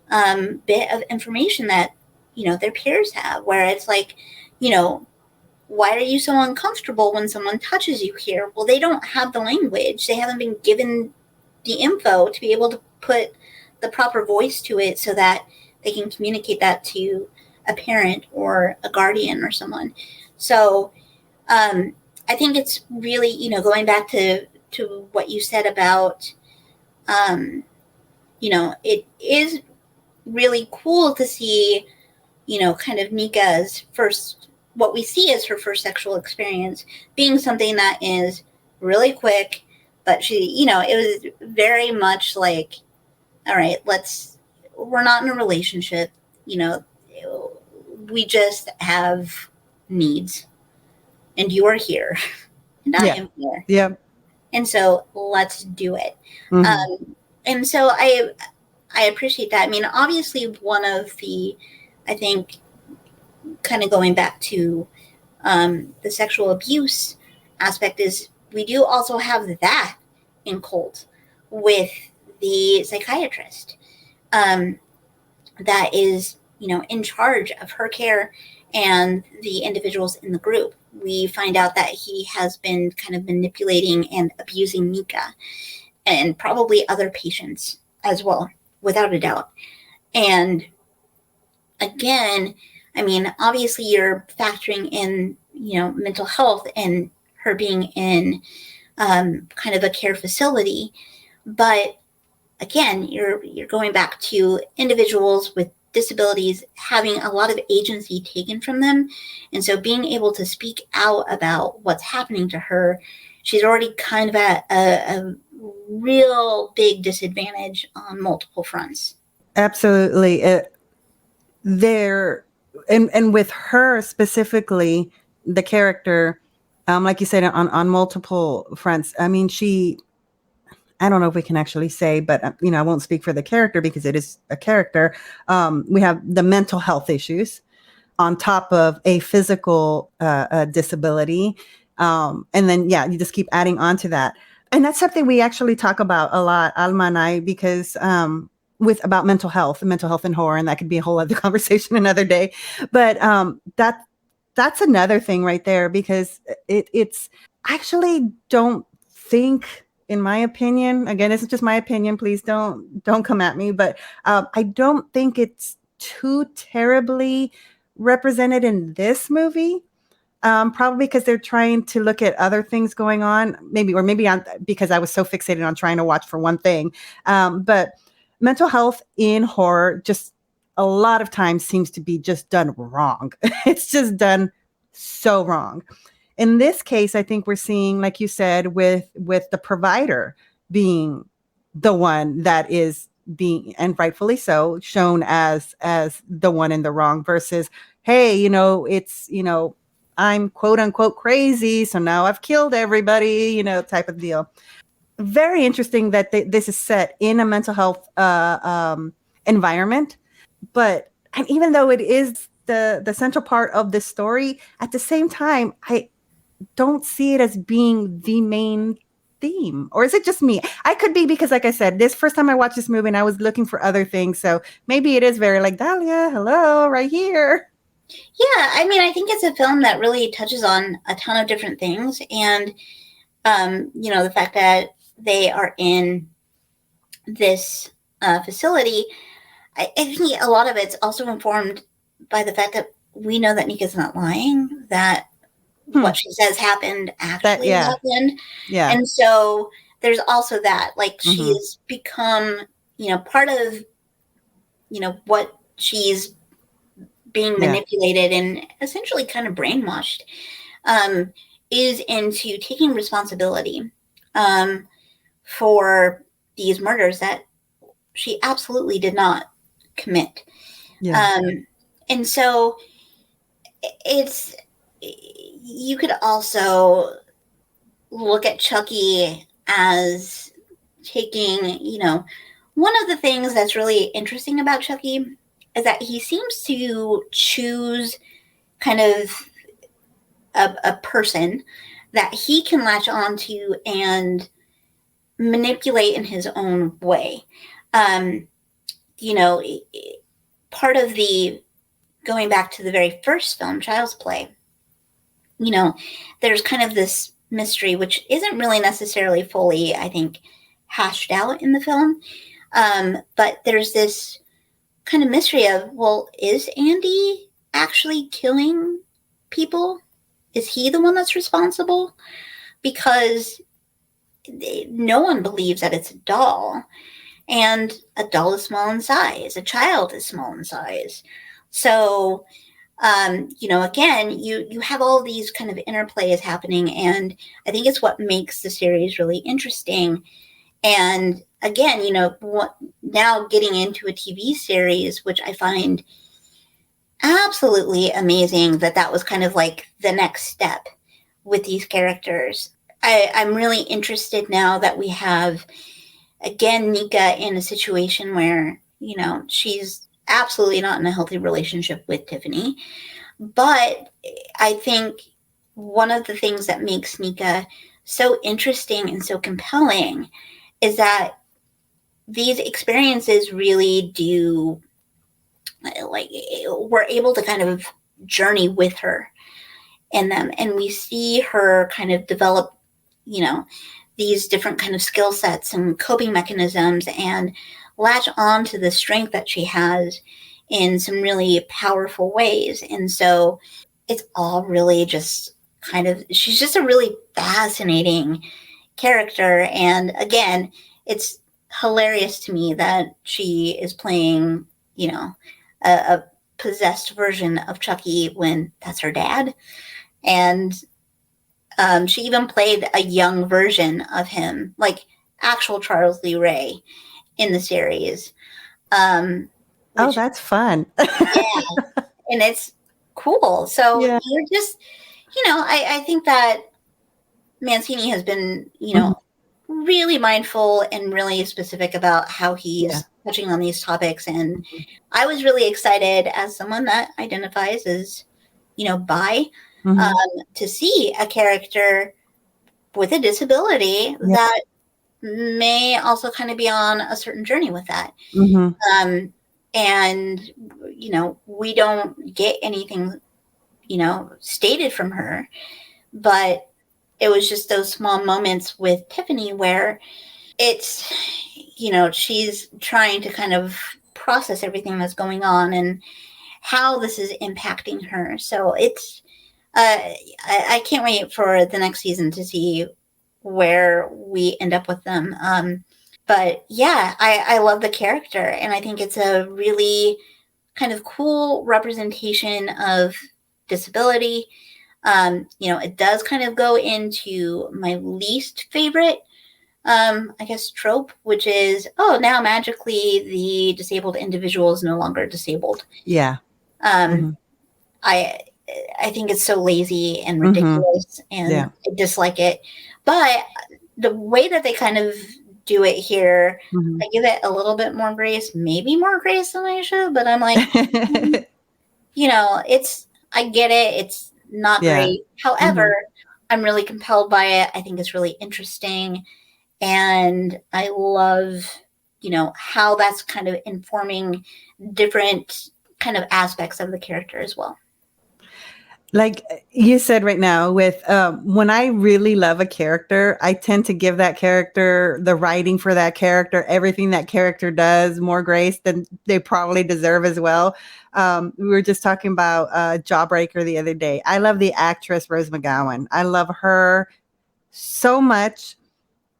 bit of information that, their peers have, where it's like, why are you so uncomfortable when someone touches you here? Well, they don't have the language. They haven't been given the info to be able to put the proper voice to it so that they can communicate that to a parent or a guardian or someone. So I think it's really, going back to what you said about, it is really cool to see, kind of Nika's what we see as her first sexual experience being something that is really quick, but she, it was very much like, all right, we're not in a relationship, we just have needs and you are here and I am here. Yeah. And so let's do it. Mm-hmm. And so I appreciate that. I mean, obviously, one of the, I think, kind of going back to the sexual abuse aspect is we do also have that in Cult with the psychiatrist that is, in charge of her care and the individuals in the group. We find out that he has been kind of manipulating and abusing Nika and probably other patients as well, without a doubt. And again, I mean, obviously you're factoring in, mental health and her being in kind of a care facility. But again, you're going back to individuals with disabilities having a lot of agency taken from them. And so being able to speak out about what's happening to her, she's already kind of at a real big disadvantage on multiple fronts. Absolutely. There, and with her specifically, the character, like you said, on multiple fronts. I mean, I don't know if we can actually say, but I won't speak for the character because it is a character. We have the mental health issues on top of a physical disability. And then, you just keep adding on to that. And that's something we actually talk about a lot, Alma and I, because about mental health and horror, and that could be a whole other conversation another day. But that's another thing right there, because it's actually don't think, in my opinion, again, this is just my opinion, please don't come at me, but I don't think it's too terribly represented in this movie. Probably because they're trying to look at other things going on, maybe because I was so fixated on trying to watch for one thing. But mental health in horror just a lot of times seems to be just done wrong. It's just done so wrong. In this case, I think we're seeing, like you said, with the provider being the one that is being, and rightfully so, shown as the one in the wrong versus, hey, it's, I'm quote unquote crazy, so now I've killed everybody, type of deal. Very interesting that this is set in a mental health environment, but and even though it is the central part of the story, at the same time, I don't see it as being the main theme. Or is it just me? I could be, because like I said, this first time I watched this movie and I was looking for other things, so maybe it is very like, Dahlia, hello, right here. Yeah, I mean, I think it's a film that really touches on a ton of different things. And, the fact that they are in this facility, I think a lot of it's also informed by the fact that we know that Nika's not lying, that what she says happened actually happened. Yeah. And so there's also that, like, she's become, part of, what she's being manipulated and essentially kind of brainwashed, is into taking responsibility for these murders that she absolutely did not commit. Yeah. And so it's, you could also look at Chucky as taking, one of the things that's really interesting about Chucky is that he seems to choose kind of a person that he can latch onto and manipulate in his own way. Part of the, going back to the very first film, Child's Play, there's kind of this mystery, which isn't really necessarily fully, I think, hashed out in the film. But there's this kind of mystery of, well, is Andy actually killing people? Is he the one that's responsible? Because no one believes that it's a doll. And a doll is small in size. A child is small in size. So, again, you have all these kind of interplays happening. And I think it's what makes the series really interesting. And again, now getting into a TV series, which I find absolutely amazing that was kind of like the next step with these characters. I'm really interested now that we have again, Nika in a situation where, she's absolutely not in a healthy relationship with Tiffany. But I think one of the things that makes Nika so interesting and so compelling is that these experiences really do, like, we're able to kind of journey with her in them, and we see her kind of develop, these different kind of skill sets and coping mechanisms, and latch on to the strength that she has in some really powerful ways. And so it's all really just kind of, she's just a really fascinating character. And again, it's hilarious to me that she is playing, a possessed version of Chucky when that's her dad. And she even played a young version of him, like actual Charles Lee Ray in the series. Oh, that's fun. Yeah, and it's cool. So Yeah. you're just, I think that Mancini has been, really mindful and really specific about how he's Yeah. touching on these topics. And I was really excited, as someone that identifies as, bi, Mhm. to see a character with a disability Yeah. that may also kind of be on a certain journey with that. Mhm. And, we don't get anything, stated from her, but it was just those small moments with Tiffany where it's, she's trying to kind of process everything that's going on and how this is impacting her. So it's, I can't wait for the next season to see where we end up with them. But yeah, I love the character, and I think it's a really kind of cool representation of disability. It does kind of go into my least favorite, I guess, trope, which is, oh, now magically the disabled individual is no longer disabled. Yeah. Um, I think it's so lazy and Mhm. ridiculous, and Yeah. I dislike it. But the way that they kind of do it here, Mhm. I give it a little bit more grace, maybe more grace than I should, but I'm like, I get it. It's not Yeah. great. However, I'm really compelled by it. I think it's really interesting. And I love, how that's kind of informing different kind of aspects of the character as well. Like you said right now, with when I really love a character, I tend to give that character, the writing for that character, everything that character does, more grace than they probably deserve as well. We were just talking about Jawbreaker the other day. I love the actress Rose McGowan. I love her so much,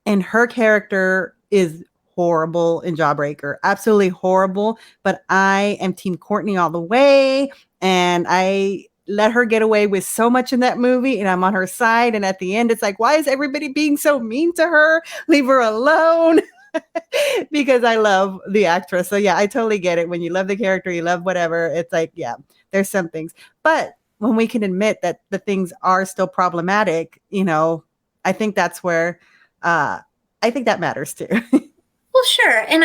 and her character is horrible in Jawbreaker, absolutely horrible. But I am Team Courtney all the way, and I let her get away with so much in that movie, and I'm on her side. And at the end, it's like, why is everybody being so mean to her? Leave her alone. Because I love the actress. So yeah, I totally get it. When you love the character, you love whatever. It's like, yeah, there's some things. But when we can admit that the things are still problematic, I think that's where I think that matters too. Well, sure. And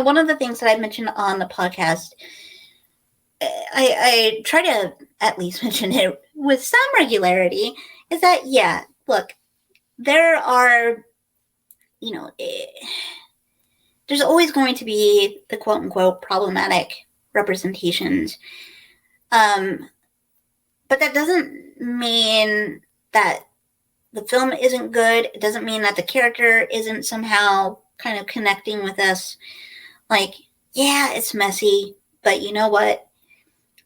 one of the things that I mentioned on the podcast, I try to at least mention it with some regularity, is that, yeah, look, there are, there's always going to be the quote unquote problematic representations. But that doesn't mean that the film isn't good. It doesn't mean that the character isn't somehow kind of connecting with us. Like, yeah, it's messy, but you know what?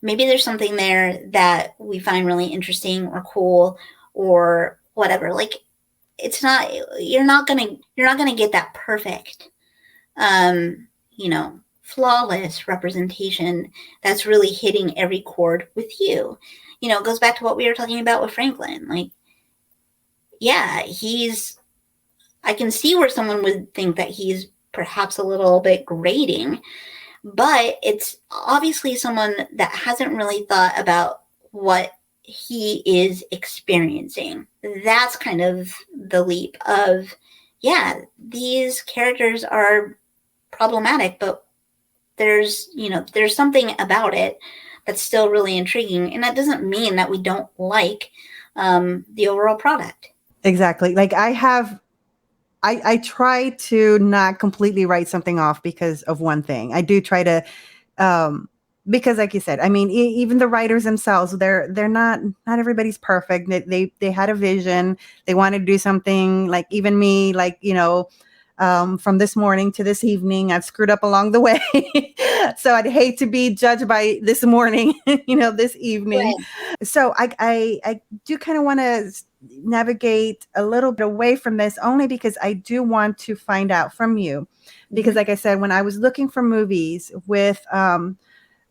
Maybe there's something there that we find really interesting or cool or whatever. Like, it's not, you're not gonna get that perfect, flawless representation that's really hitting every chord with you. It goes back to what we were talking about with Franklin. Like, yeah, I can see where someone would think that he's perhaps a little bit grating, but it's obviously someone that hasn't really thought about what he is experiencing. That's kind of the leap of, yeah, these characters are problematic, but there's something about it that's still really intriguing. And that doesn't mean that we don't like the overall product. Exactly. Like I try to not completely write something off because of one thing. I do try to, um, because like you said, I mean, even the writers themselves, they're not everybody's perfect. They had a vision. They wanted to do something. Like even me, like from this morning to this evening, I've screwed up along the way. So I'd hate to be judged by this morning, this evening. Right. So I do kind of want to navigate a little bit away from this only because I do want to find out from you. Because, like I said, when I was looking for movies with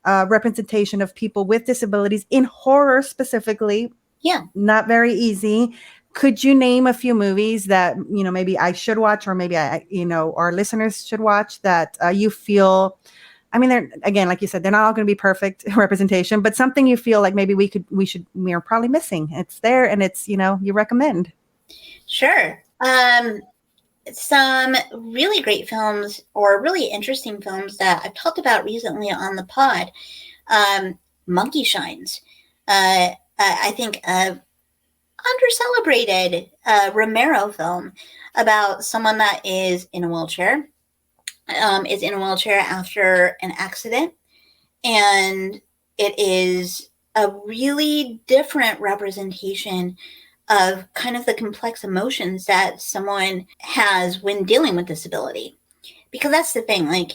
representation of people with disabilities in horror specifically, Yeah. not very easy. Could you name a few movies that maybe I should watch, or maybe our listeners should watch that you feel? I mean, they're, again, like you said, they're not all going to be perfect representation, but something you feel like maybe we're probably missing. It's there, and it's you recommend. Sure. Some really great films or really interesting films that I've talked about recently on the pod. Monkey Shines. I think under-celebrated Romero film about someone that is in a wheelchair. Is in a wheelchair after an accident, and it is a really different representation of kind of the complex emotions that someone has when dealing with disability. Because that's the thing, like,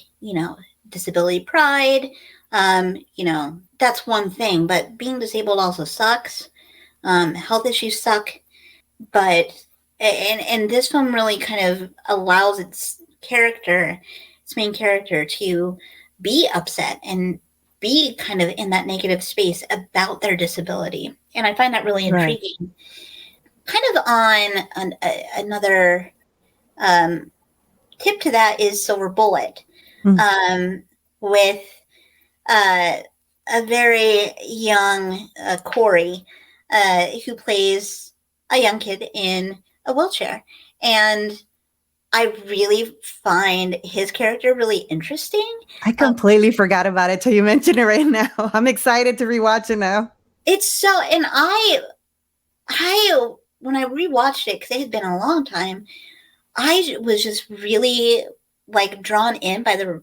disability pride, that's one thing, but being disabled also sucks. Health issues suck. But, and this film really kind of allows its main character, to be upset and be kind of in that negative space about their disability. And I find that really intriguing. Right. Kind of on another tip to that is Silver Bullet, with a very young Corey, who plays a young kid in a wheelchair. And I really find his character really interesting. I completely forgot about it till you mentioned it right now. I'm excited to rewatch it now. It's so, and I when I rewatched it, because it had been a long time, I was just really like drawn in by the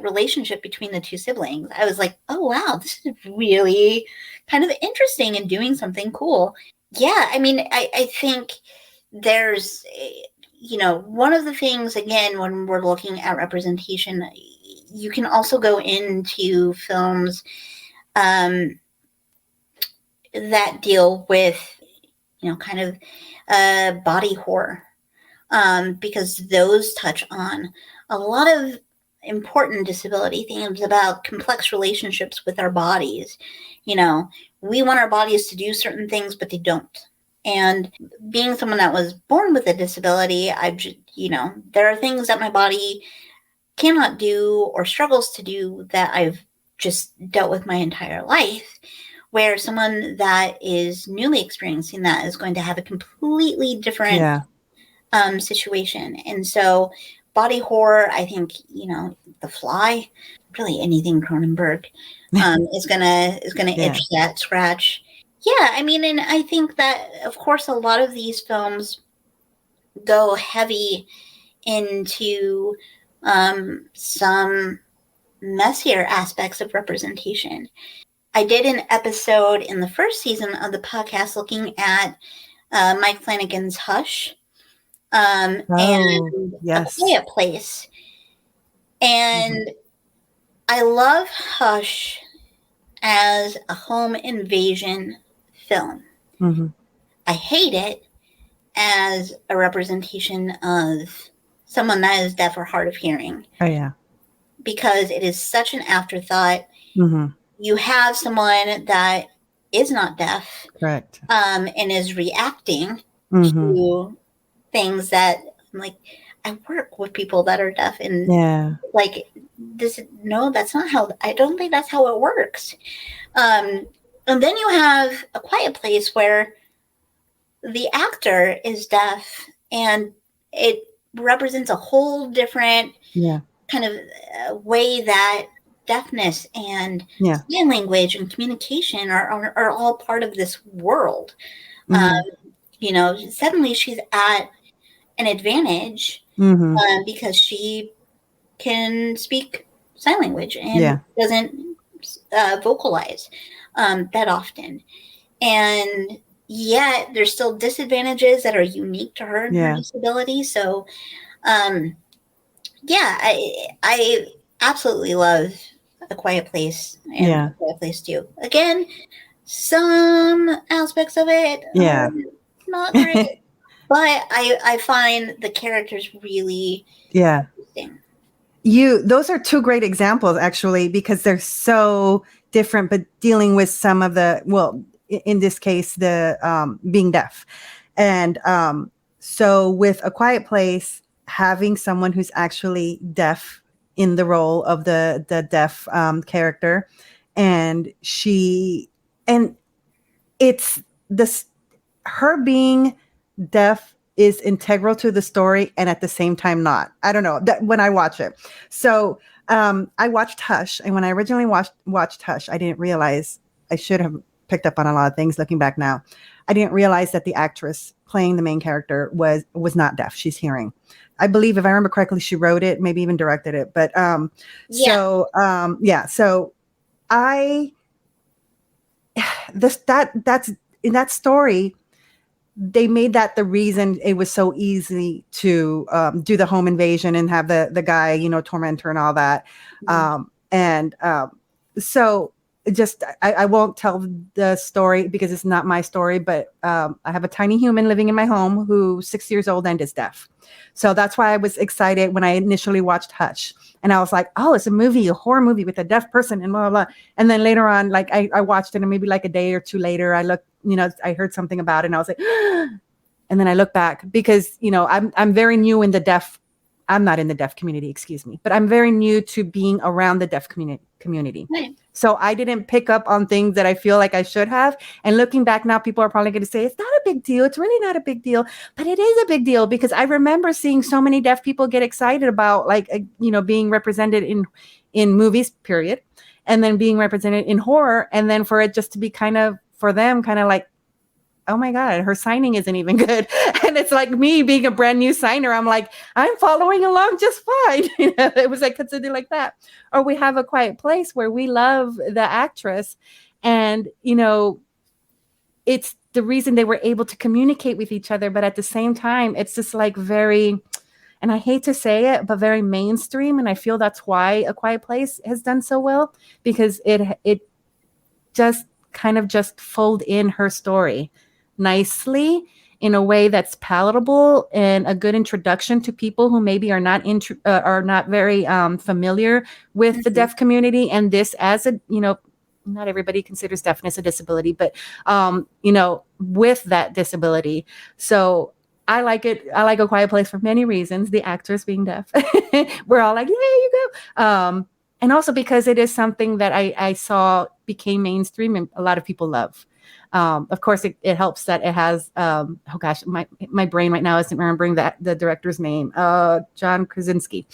relationship between the two siblings. I was like, oh wow, this is really kind of interesting and doing something cool. Yeah, I mean, I think there's, one of the things, again, when we're looking at representation, you can also go into films that deal with, kind of body horror, because those touch on a lot of important disability themes about complex relationships with our bodies. We want our bodies to do certain things, but they don't. And being someone that was born with a disability, there are things that my body cannot do or struggles to do that I've just dealt with my entire life, where someone that is newly experiencing that is going to have a completely different situation. And so body horror, I think, The Fly, really anything Cronenberg is gonna itch that scratch. Yeah, I mean, and I think that, of course, a lot of these films go heavy into some messier aspects of representation. I did an episode in the first season of the podcast looking at Mike Flanagan's Hush, and yes. A Quiet Place. And I love Hush as a home invasion film. I hate it as a representation of someone that is deaf or hard of hearing. Oh, yeah. Because it is such an afterthought. You have someone that is not deaf. Correct. And is reacting to things that, like, I work with people that are deaf, and like, that's not how, I don't think that's how it works. And then you have A Quiet Place where the actor is deaf and it represents a whole different Yeah. kind of way that deafness and Yeah. sign language and communication are all part of this world. Mhm. Suddenly she's at an advantage Mhm. because she can speak sign language and Yeah. doesn't vocalize that often. And yet there's still disadvantages that are unique to her and her Yeah. disability. So, um, yeah, I absolutely love A Quiet Place and Yeah. A Quiet Place 2. Again, some aspects of it Yeah. not great, but I find the characters really Yeah. interesting. Those are two great examples actually, because they're so different, but dealing with some of the, well, in this case, the being deaf. And so with A Quiet Place, having someone who's actually deaf in the role of the deaf character, and and it's this, her being deaf is integral to the story, and at the same time not. I don't know that when I watch it. So I watched Hush, and when I originally watched Hush, I didn't realize, I should have picked up on a lot of things looking back now. I didn't realize that the actress playing the main character was not deaf. She's hearing. I believe, if I remember correctly, she wrote it, maybe even directed it. But so I that's in that story, they made that the reason it was so easy to do the home invasion and have the guy, torment her and all that. And so just, I won't tell the story because it's not my story, but I have a tiny human living in my home who's 6 years old and is deaf. So that's why I was excited when I initially watched Hush. And I was like, oh, it's a horror movie with a deaf person and blah, blah, blah. And then later on, like I watched it, and maybe like a day or two later, I looked, I heard something about it, and I was like, and then I look back because, I'm very new in the deaf. I'm not in the deaf community, excuse me, but I'm very new to being around the deaf community. Right. So I didn't pick up on things that I feel like I should have. And looking back now, people are probably going to say, it's not a big deal. It's really not a big deal, but it is a big deal, because I remember seeing so many deaf people get excited about being represented in movies, period. And then being represented in horror. And then for it just to be for them, like, oh my God, her signing isn't even good. And it's like me being a brand new signer. I'm like, I'm following along just fine. It was like considered like that. Or we have A Quiet Place where we love the actress, and, it's the reason they were able to communicate with each other. But at the same time, it's just like very, and I hate to say it, but very mainstream. And I feel that's why A Quiet Place has done so well, because it just kind of just fold in her story nicely in a way that's palatable and a good introduction to people who maybe are not very familiar with the deaf community. And this, as a, not everybody considers deafness a disability, but with that disability. So I like it. I like A Quiet Place for many reasons. The actress being deaf, we're all like, yeah, you go. And also because it is something that I saw became mainstream and a lot of people love. Of course, it helps that it has, oh gosh, my brain right now isn't remembering the director's name, John Krasinski.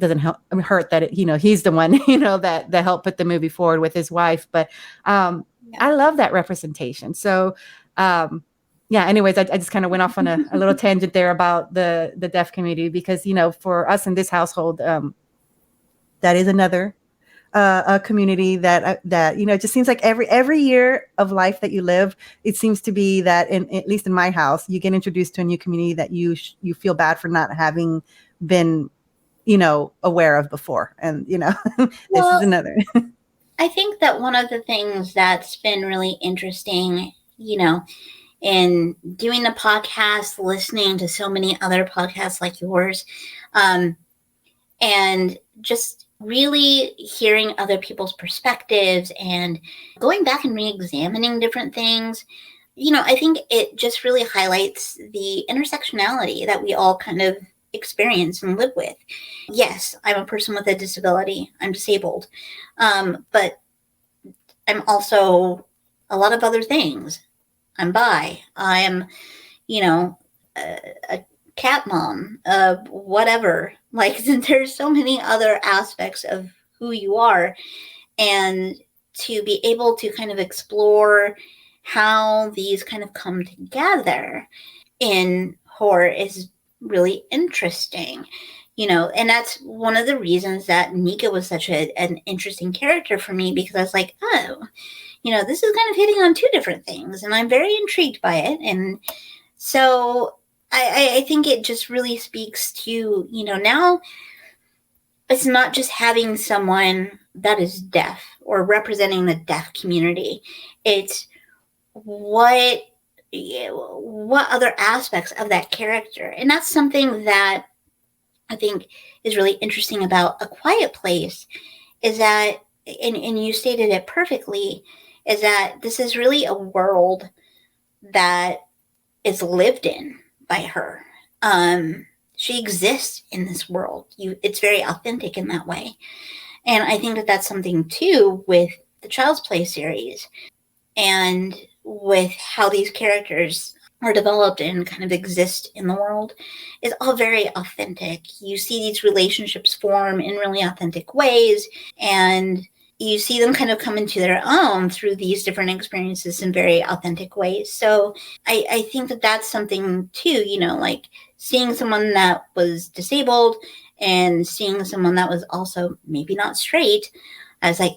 Doesn't hurt that he's the one, that helped put the movie forward with his wife. But I love that representation. So, anyways, I just kind of went off on a little tangent there about the deaf community, because, for us in this household, that is another a community that it just seems like every year of life that you live, it seems to be that at least in my house, you get introduced to a new community that you feel bad for not having been aware of before. And this is another. I think that one of the things that's been really interesting, in doing the podcast, listening to so many other podcasts like yours, and just really hearing other people's perspectives and going back and re-examining different things, I think it just really highlights the intersectionality that we all kind of experience and live with. Yes, I'm a person with a disability. I'm disabled. But I'm also a lot of other things. I'm bi. I'm, a cat mom, whatever. Like there's so many other aspects of who you are, and to be able to kind of explore how these kind of come together in horror is really interesting. And that's one of the reasons that Nika was such an interesting character for me, because I was like, oh, this is kind of hitting on two different things, and I'm very intrigued by it. And so I think it just really speaks to, now it's not just having someone that is deaf or representing the deaf community. It's what other aspects of that character. And that's something that I think is really interesting about A Quiet Place, is that, and you stated it perfectly, is that this is really a world that is lived in by her. She exists in this world. It's very authentic in that way. And I think that that's something too with the Child's Play series, and with how these characters are developed and kind of exist in the world, is all very authentic. You see these relationships form in really authentic ways, and you see them kind of come into their own through these different experiences in very authentic ways. So I think that that's something too, like seeing someone that was disabled and seeing someone that was also maybe not straight. I was like,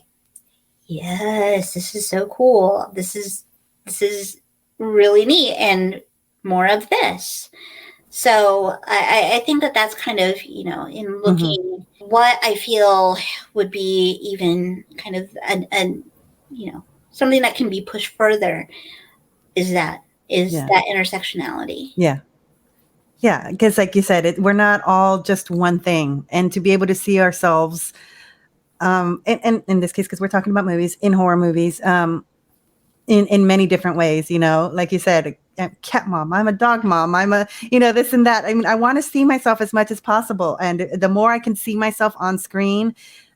yes, this is so cool. This is really neat, and more of this. So I think that that's kind of, in looking what I feel would be even kind of something that can be pushed further is that intersectionality. Yeah. Yeah. Because like you said, we're not all just one thing. And to be able to see ourselves, and in this case, because we're talking about movies, in horror movies, in many different ways, like you said, I'm a cat mom, I'm a dog mom, I'm a, this and that. I mean, I want to see myself as much as possible. And the more I can see myself on screen,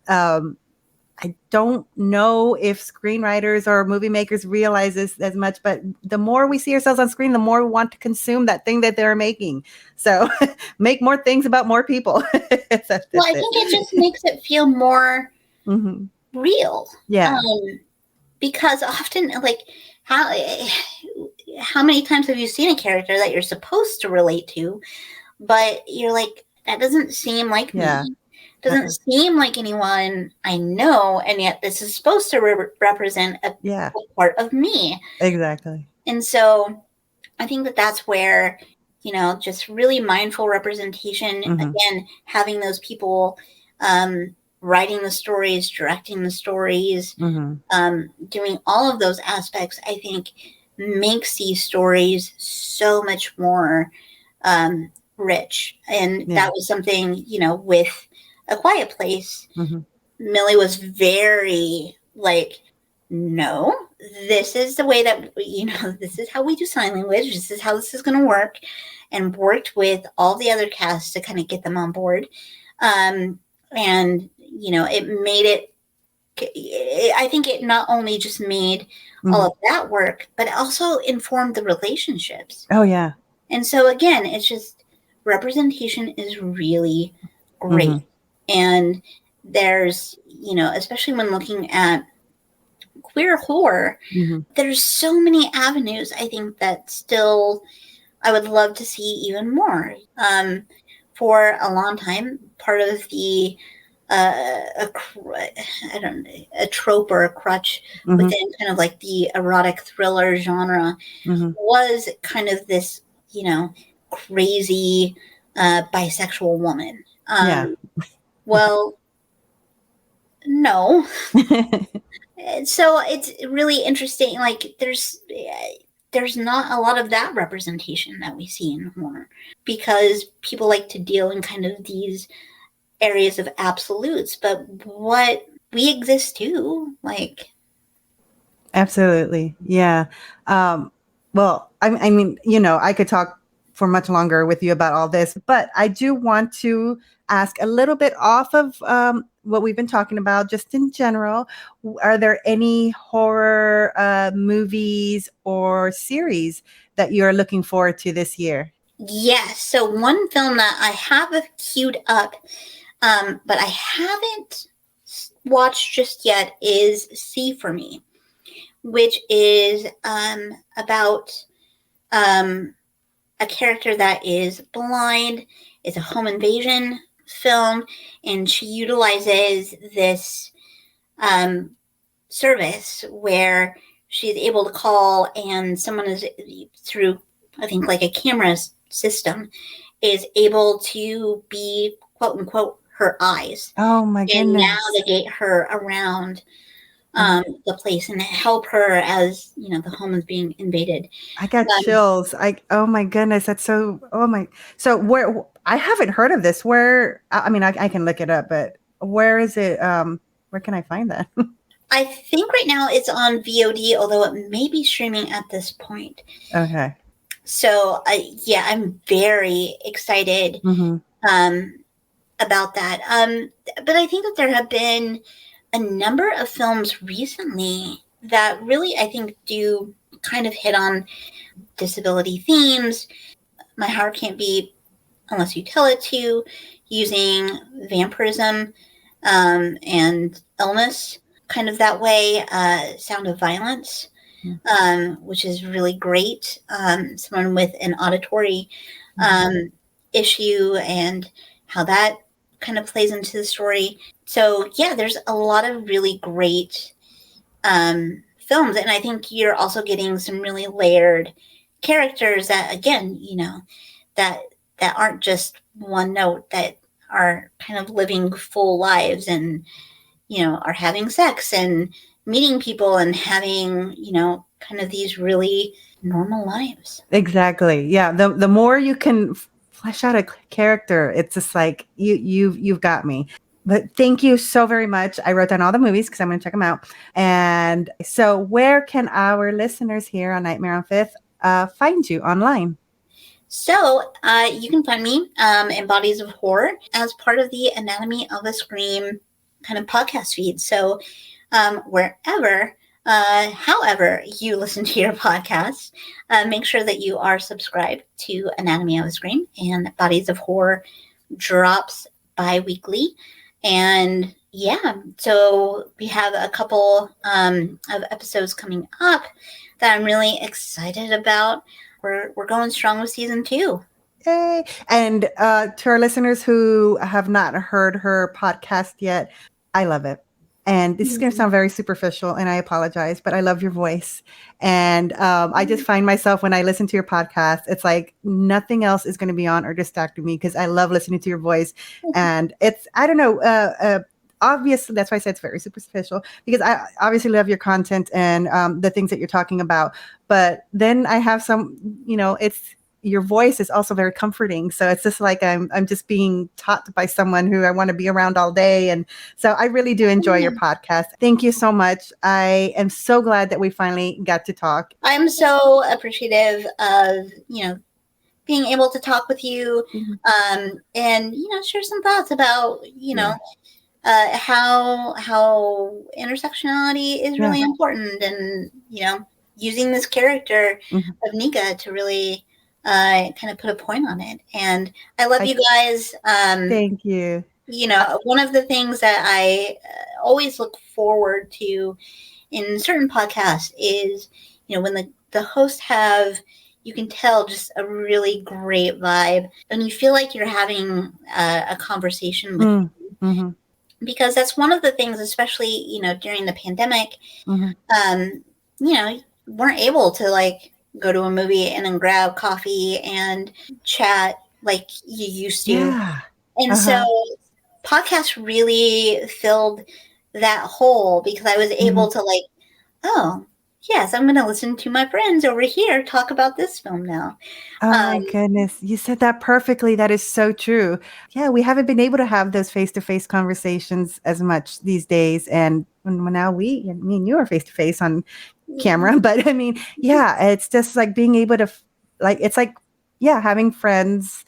I don't know if screenwriters or movie makers realize this as much, but the more we see ourselves on screen, the more we want to consume that thing that they're making. So make more things about more people. Well, I think it just makes it feel more real. Yeah. Because often, like, how many times have you seen a character that you're supposed to relate to, but you're like, that doesn't seem like me. Doesn't seem like anyone I know, and yet this is supposed to represent a part of me. Exactly. And so I think that that's where, just really mindful representation, again, having those people writing the stories, directing the stories, doing all of those aspects, I think makes these stories so much more rich. And that was something, with A Quiet Place, Millie was very like, no, this is the way that, this is how we do sign language. This is how this is going to work, and worked with all the other casts to kind of get them on board. And, it made it, I think it not only just made all of that work, but it also informed the relationships. Oh, yeah. And so, again, it's just representation is really great. And there's, especially when looking at queer horror, there's so many avenues, I think, that still I would love to see even more. For a long time, part of the a trope or a crutch within kind of like the erotic thriller genre was kind of this, crazy bisexual woman. Well, no. So it's really interesting. Like there's not a lot of that representation that we see in horror, because people like to deal in kind of these areas of absolutes, but what we exist too, like. Absolutely. Yeah. Well, I mean, I could talk for much longer with you about all this, but I do want to ask a little bit off of what we've been talking about, just in general. Are there any horror movies or series that you're looking forward to this year? Yes. So one film that I have queued up, but I haven't watched just yet is See for Me, which is about a character that is blind. It's a home invasion film, and she utilizes this service where she's able to call, and someone is through, I think, like a camera system, is able to be quote unquote her eyes Oh my and goodness. navigate her around the place and help her as the home is being invaded. I got chills. Oh my goodness, that's so. Oh my. So where I haven't heard of this. Where I mean, I can look it up, but where is it? Where can I find that? I think right now it's on VOD, although it may be streaming at this point. Okay. So yeah, I'm very excited Mm-hmm. about that. But I think that there have been a number of films recently that really, I think, do kind of hit on disability themes. My Heart Can't Beat Unless You Tell It To, using vampirism and illness kind of that way. Sound of Violence, which is really great. Someone with an auditory issue and how that kind of plays into the story. So yeah, there's a lot of really great films, and I think you're also getting some really layered characters that, again, that aren't just one note, that are kind of living full lives and are having sex and meeting people and having kind of these really normal lives. Exactly. Yeah. The more you can flesh out a character, it's just like you've got me. But thank you so very much. I wrote down all the movies because I'm going to check them out. And so, where can our listeners here on Nightmare on Fifth find you online? So you can find me in Bodies of Horror as part of the Anatomy of a Scream kind of podcast feed. So wherever, however you listen to your podcast, make sure that you are subscribed to Anatomy of a Scream, and Bodies of Horror drops bi-weekly. And yeah, so we have a couple of episodes coming up that I'm really excited about. We're going strong with season 2. Yay. And to our listeners who have not heard her podcast yet, I love it. And this is going to sound very superficial, and I apologize, but I love your voice. And I just find myself, when I listen to your podcast, it's like nothing else is going to be on or distracting me, because I love listening to your voice. And it's, I don't know, obviously, that's why I said it's very superficial, because I obviously love your content and the things that you're talking about. But then I have some, it's, your voice is also very comforting. So it's just like I'm just being taught by someone who I want to be around all day. And so I really do enjoy your podcast. Thank you so much. I am so glad that we finally got to talk. I'm so appreciative of, being able to talk with you and, share some thoughts about, how intersectionality is really important, and, using this character of Nika to really kind of put a point on it. And I love you guys. Thank you. One of the things that I always look forward to in certain podcasts is, when the hosts have, you can tell, just a really great vibe, and you feel like you're having a conversation with them. Because that's one of the things, especially, during the pandemic, weren't able to go to a movie and then grab coffee and chat like you used to. Yeah. And so podcasts really filled that hole, because I was able to oh, yes, I'm going to listen to my friends over here talk about this film now. Oh my goodness. You said that perfectly. That is so true. Yeah, we haven't been able to have those face-to-face conversations as much these days. And now me and you are face-to-face on camera. But I mean, yeah, it's just like being able to, it's like, yeah, having friends.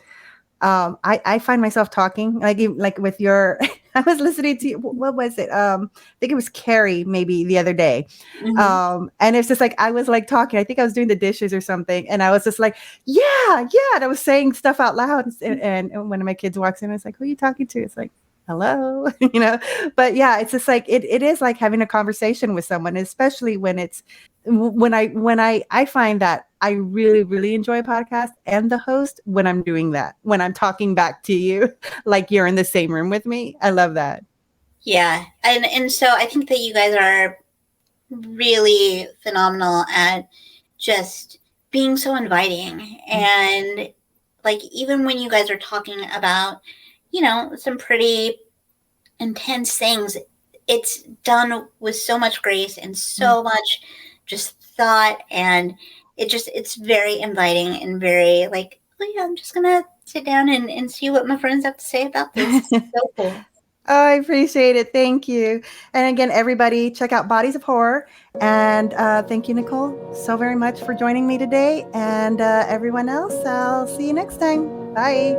I find myself talking like with your I was listening to what was it? I think it was Carrie maybe the other day. And it's just like I was like talking. I think I was doing the dishes or something, and I was just like, yeah, yeah. And I was saying stuff out loud, and one of my kids walks in, and it's like, who are you talking to? It's like, hello, you know. But yeah, it's just like it is like having a conversation with someone, especially when it's when I find that I really, really enjoy a podcast and the host when I'm doing that, when I'm talking back to you, like you're in the same room with me. I love that. Yeah. And so I think that you guys are really phenomenal at just being so inviting. And like, even when you guys are talking about, some pretty intense things, it's done with so much grace and so much just thought. And it's very inviting and very like, oh yeah, I'm just going to sit down and see what my friends have to say about this. It's so cool. Oh, I appreciate it. Thank you. And again, everybody, check out Bodies of Horror. And thank you, Nicole, so very much for joining me today. And everyone else, I'll see you next time. Bye.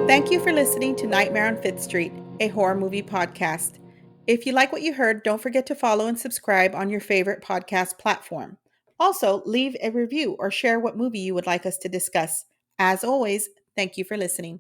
Thank you for listening to Nightmare on Fifth Street, a horror movie podcast. If you like what you heard, don't forget to follow and subscribe on your favorite podcast platform. Also, leave a review or share what movie you would like us to discuss. As always, thank you for listening.